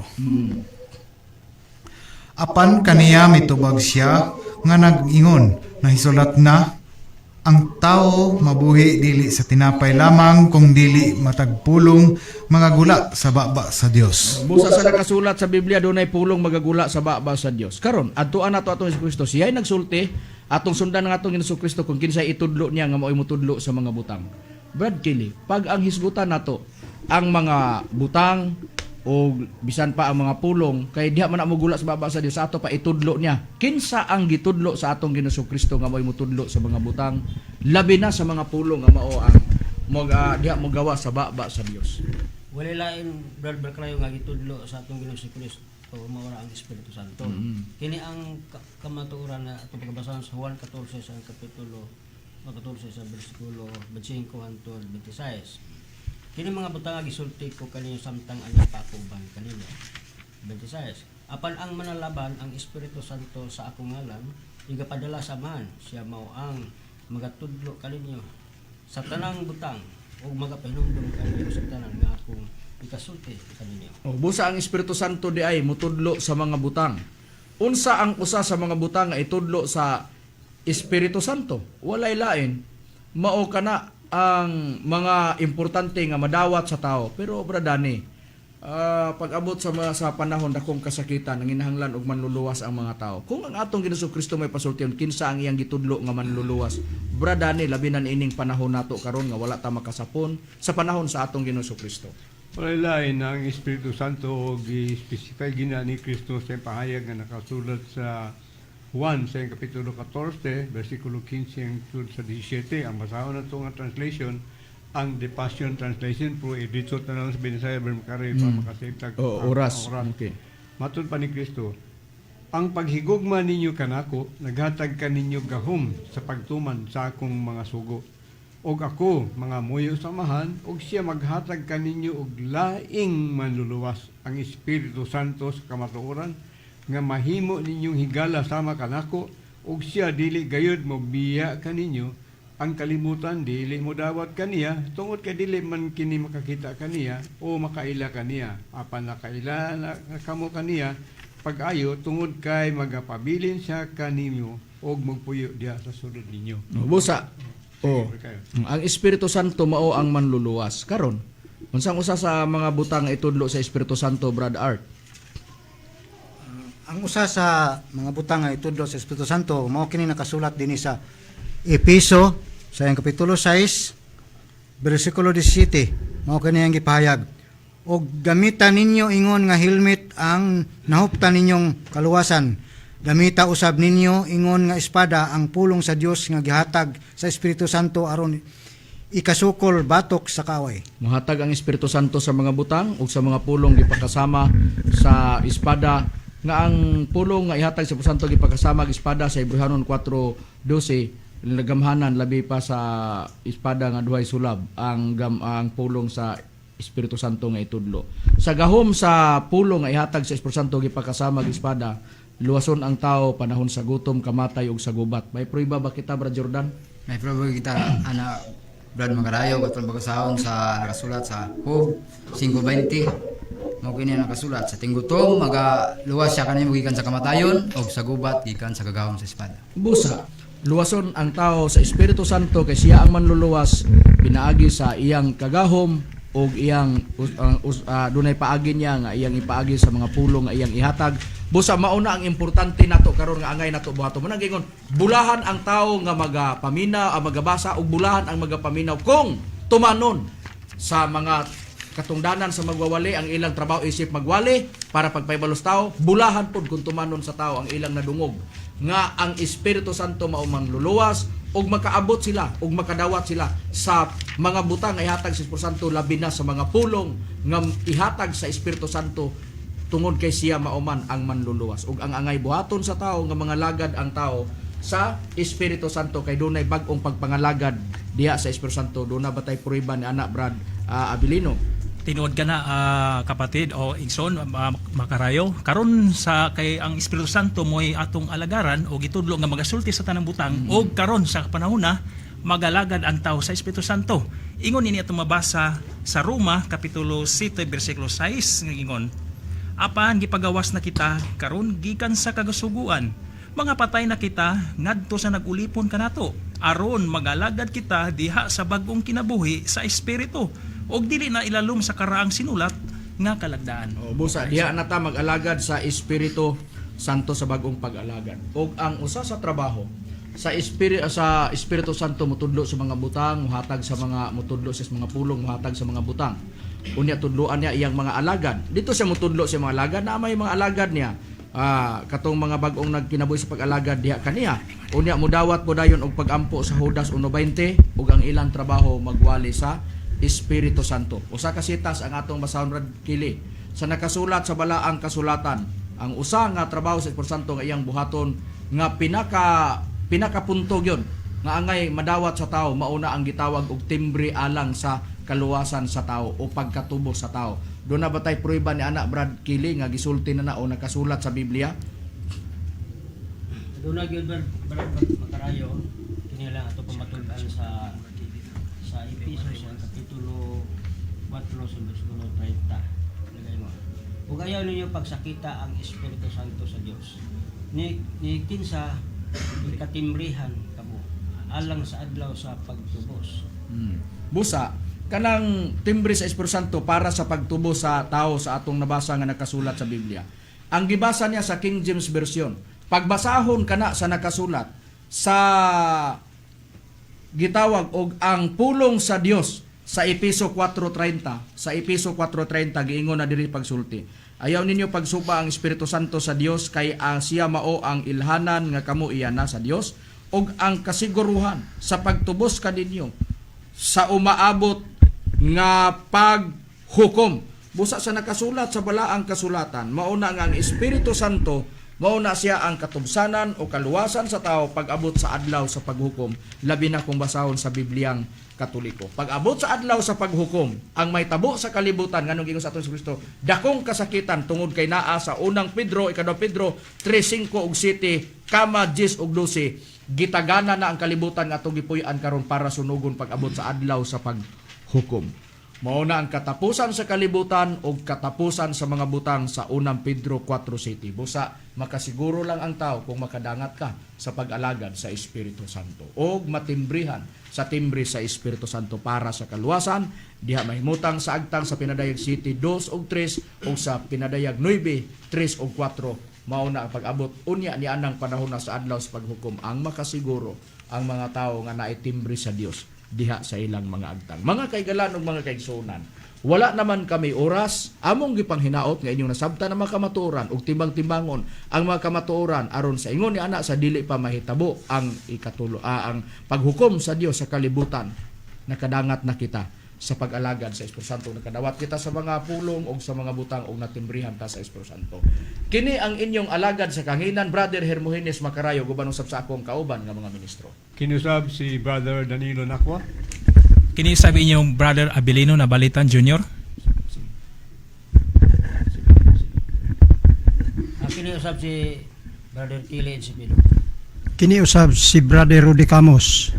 Apan kaniya mitubag siya nga nag-ingon na hisulat na ang tao mabuhi dili sa tinapay lamang kung dili matagpulong mga gula sa baba sa Dios. Busa sa nakasulat sa Biblia, doon ay pulong magagula sa baba sa Dios. Karon, adtuan nato atong Hesus Kristo. Siya ay nagsulti, atong sundan ng atong Hesus Kristo kung kinsay itudlo niya nga mao'y mutudlo sa mga butang. Brad Kelly, pag ang hisgutan nato, ang mga butang o bisan pa ang mga pulong kay diha man mo gula sa baba sa Dios, sa ato pa itudlo niya. Kinsa ang gitudlo sa atong Ginoong Kristo nga mao'y mutudlo sa mga butang, labi na sa mga pulong nga mao ang diha mo gawa sa baba sa Dios. Wala lain Brad Macarayo nga gitudlo sa atong Ginoong Kristo maura ang Espiritu Santo. Kini ang kamatuoran na atong pagbasahan sa Juan 14 sa kapitulo 14 sa bersikulo 25 hangtod 26. Kini mga butang nga gisulti ko kanino samtang ani pakuban kanino. 26. Apan ang manalaban ang Espiritu Santo sa akong ngalan, igapadala sa man siya mao ang magatudlo kaninyo sa tanang butang o magapahinumdum kaninyo sa tanan nga akong ikasulti kaninyo. O busa ang Espiritu Santo di ay mutudlo sa mga butang. Unsa ang usa sa mga butang nga itudlo sa Espiritu Santo? Walay lain, mao kana ang mga importante nga madawat sa tao. Pero bradani, pag-abot sa panahon dakong kasakitan, nanginahanglan og manluluwas ang mga tao. Kung ang atong Ginoong Kristo may pasultiyon, kinsa ang iyang gitudlo nga manluluwas? Bradani, labi na ining panahon nato karon nga wala ta makasapon sa panahon sa atong Ginoong Kristo. Wala lain na ang Espiritu Santo o gi-specify gina ni Kristo sa pahayag nga nakasulat sa Juan sa kapitulo 14, versikulo 15 hangtod sa 17. Ang basahon na ito nga translation, ang The Passion Translation, pro edito na lang sa Binisaya, Bermakari, para makasave tag oras. Okay. Matod pa ni Kristo, ang paghigugma ninyo kanako, naghatag ka ninyo gahom sa pagtuman sa akong mga sugo. Og ako, mga muyo samahan, og siya maghatag ka ninyo og laing manluluwas ang Espiritu Santo sa kamatuoran, nga mahimo ninyong higala sama kanako, ug siya dili gayud mo biya kaninyo ang kalimutan, dili mo dawat kaniya tungod kay dili man kini makakita kaniya o makaila kaniya. Apan nakaila na kamo kaniya pag-ayo tungod kay magapabilin siya kaninyo og magpuyo diha sa sulod ninyo. Busa. Ang Espiritu Santo mao ang manluluwas. Karon, unsang usa sa mga butang nga itudlo sa Espiritu Santo, Brad Art? Ang usa sa mga butang nga itudlo sa Espiritu Santo mao kini nakasulat dinhi sa Epeso sa kapitulo 6 bersikulo 17. Mao kini ang gipahayag. Og gamitan ninyo ingon nga helmet ang nahuptan ninyong kaluwasan. Gamita usab ninyo ingon nga espada ang pulong sa Dios nga gihatag sa Espiritu Santo aron ikasukol batok sa kaaway. Mohatag ang Espiritu Santo sa mga butang ug sa mga pulong gipakasama sa espada, nga ang pulong nga ihatag sa Espiritu Santo gipakasama og espada sa Hebrehanon 4:12, nagamhanan labi pa sa espada nga duhay sulab ang pulong sa Espiritu Santo nga itudlo. Sa gahom sa pulong nga ihatag sa Espiritu Santo gipakasama og espada, luwason ang tao panahon sa gutom, kamatay ug sa gubat. May prueba ba kita, Brad Jordan? May problema kita ana Brad Macarayo katong pagkasahon sa nakasulat sa Job 5:20. Mao kini nakasulat sa tinggutom magaluwas siya kanimo gikan sa kamatayon ug sa gubat gikan sa gagawon sa espada. Busa, luwason ang tao sa Espiritu Santo kay siya ang manluluwas pinaagi sa iyang kagahom o iyang dunay paagi niya nga iyang ipaagi sa mga pulong nga iyang ihatag. Busa mauna ang importante nato karon nga angay nato buhaton. Manang gingon, bulahan ang tao nga magapaminaw, magabasa ug bulahan ang magapaminaw kung tumanon sa mga katungdanan sa magwawali ang ilang trabaho isip magwali para pagpaybalos tao, bulahan pod kung tumanon sa tao ang ilang nadungog nga ang Espiritu Santo mao manluluwas ug makaabot sila ug makadawat sila sa mga butang nga ihatag sa Espiritu Santo, labi na sa mga pulong nga ihatag sa Espiritu Santo tungod kay siya mauman ang manluluwas ug ang angay buhaton sa tao nga mga lagad ang tao sa Espiritu Santo kay dunay bag-ong pagpangalagad diha sa Espiritu Santo. Doon na batay pruiba ni anak Brad Abilino. Tinuod ka na kapatid o igsoon makarayo karon sa kay ang Espiritu Santo mo'y atong alagaran o gitudlo nga magasulti sa tanang butang o karon sa panahon na magalagad ang tao sa Espiritu Santo. Ingon ini atong mabasa sa Roma kapitulo 7 bersikulo 6 nga ingon, apan gipagawas na kita karon gikan sa kagasuguan, mga patay na kita ngadto sa nagulipon kanato, aron magalagad kita diha sa bag-ong kinabuhi sa espiritu ug dili na ilalom sa karaang sinulat nga kalagdaan. Busa diha na ta mag-alagad sa Espiritu Santo sa bag-ong pag-alagad. Ug ang usa sa trabaho sa Espiritu Santo mutudlo sa mga butang, muhatag sa mga mutudlo sa mga pulong, muhatag sa mga butang. Unya tudloan niya iyang mga alagad. Dito siya mutudlo sa mga alagad na may mga alagad niya. Katong mga bag-ong nagkinabuhi sa pag-alagad diha kaniya. Unya mudawat po dayon og pag-ampo sa Judas 1:20 ug ang ilang trabaho magwali sa Espiritu Santo. Usa ka sitas ang atong basahon Brad Kili sa nakasulat sa balaang kasulatan. Ang usa nga trabaho sa Espiritu Santo nga iyang buhaton nga pinakapunto yon nga angay madawat sa tao mauna ang gitawag og timbre alang sa kaluwasan sa tao o pagkatubo sa tao. Doon na batay pruiba ni anak Brad Kili nga gisulti na o nakasulat sa Biblia? Doon na gyud makarayo kini lang ato pamatud-an sa Efesos ang kapitulo 4 sa bersikulo 30. Lagay mo. Ug ayaw ninyo pagsakita ang Espiritu Santo sa Dios. Ni kinsa ikatimbrihan kamo alang sa adlaw sa pagtubos. Busa kanang timbre sa Espiritu Santo para sa pagtubo sa tao sa atong nabasa nga nakasulat sa Biblia. Ang gibasa niya sa King James Version. Pagbasahon kana sa nakasulat sa gitawag og ang pulong sa Dios sa Efeso 4:30. Sa Efeso 4:30 giingon na diri pagsulti. Ayaw ninyo pagsuba ang Espiritu Santo sa Dios kay siya mao ang ilhanan nga kamo iyana sa Dios ug ang kasiguruhan sa pagtubos kaninyo sa umaabot nga paghukom. Busa sa nakasulat sa balaang kasulatan, mauna nga ang Espiritu Santo, mauna siya ang katubsanan o kaluwasan sa tao pag-abot sa adlaw sa paghukom, labi na kung basahon sa Bibliang Katoliko. Pag-abot sa adlaw sa paghukom, ang may tabo sa kalibutan, nganong gingon sa aton Kristo, dakong kasakitan tungod kay naa sa unang Pedro, ikadaw Pedro 3:5 ug 7, kama 10 ug 12, gitagana na ang kalibutan nga atong gipuy-an karon para sunugon pag-abot sa adlaw sa paghukom. Mauna ang katapusan sa kalibutan o katapusan sa mga butang sa unang Pedro 4:7. Busa, makasiguro lang ang tao kung makadangat ka sa pag-alagad sa Espiritu Santo o matimbrihan sa timbre sa Espiritu Santo para sa kaluwasan, diha mahimutang sa agtang sa pinadayag City 2 ug 3 o sa pinadayag 9, 3 ug 4. Mauna ang pag-abot unya ni anang panahon na sa adlaw sa paghukom ang makasiguro ang mga tao nga naitimbre sa Dios diha sa ilang mga agtang. Mga kaigalan ug mga kaigsunan, wala naman kami oras among gipanghinaot nga inyong nasabta na mga kamatuoran ug timbang-timbangon ang mga kamatuoran aron sa ingon ni ana sa dili pa mahitabo ang ang paghukom sa Dios sa kalibutan. Nakadangat na kita sa pag-alagad sa Espiritu Santo, nakadawat kita sa mga pulong o sa mga butang o natimbrihan ta sa Espiritu Santo. Kini ang inyong alagad sa kanginan, Brother Hermogenes Macarayo, gubanusab sa akong kauban nga mga ministro. Kinusab si Brother Danilo Nakwa. Kini sabi inyong Brother Abilino na Balitan Jr. Kini usab si Brother Kili Encipido. Kini usab si Brother Rudy Camos.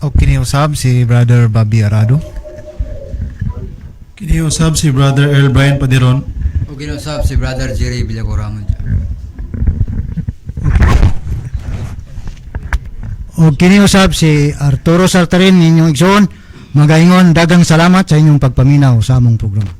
O kiniusab si Brother Bobby Arado. Kiniusab si Brother Earl Brian Padiron. O ginusab si Brother Jerry Villacoramon. O kiniusab si Arturo Saltarin, ninyong igsoon. Magaingon, dagang salamat sa inyong pagpaminaw sa among programa.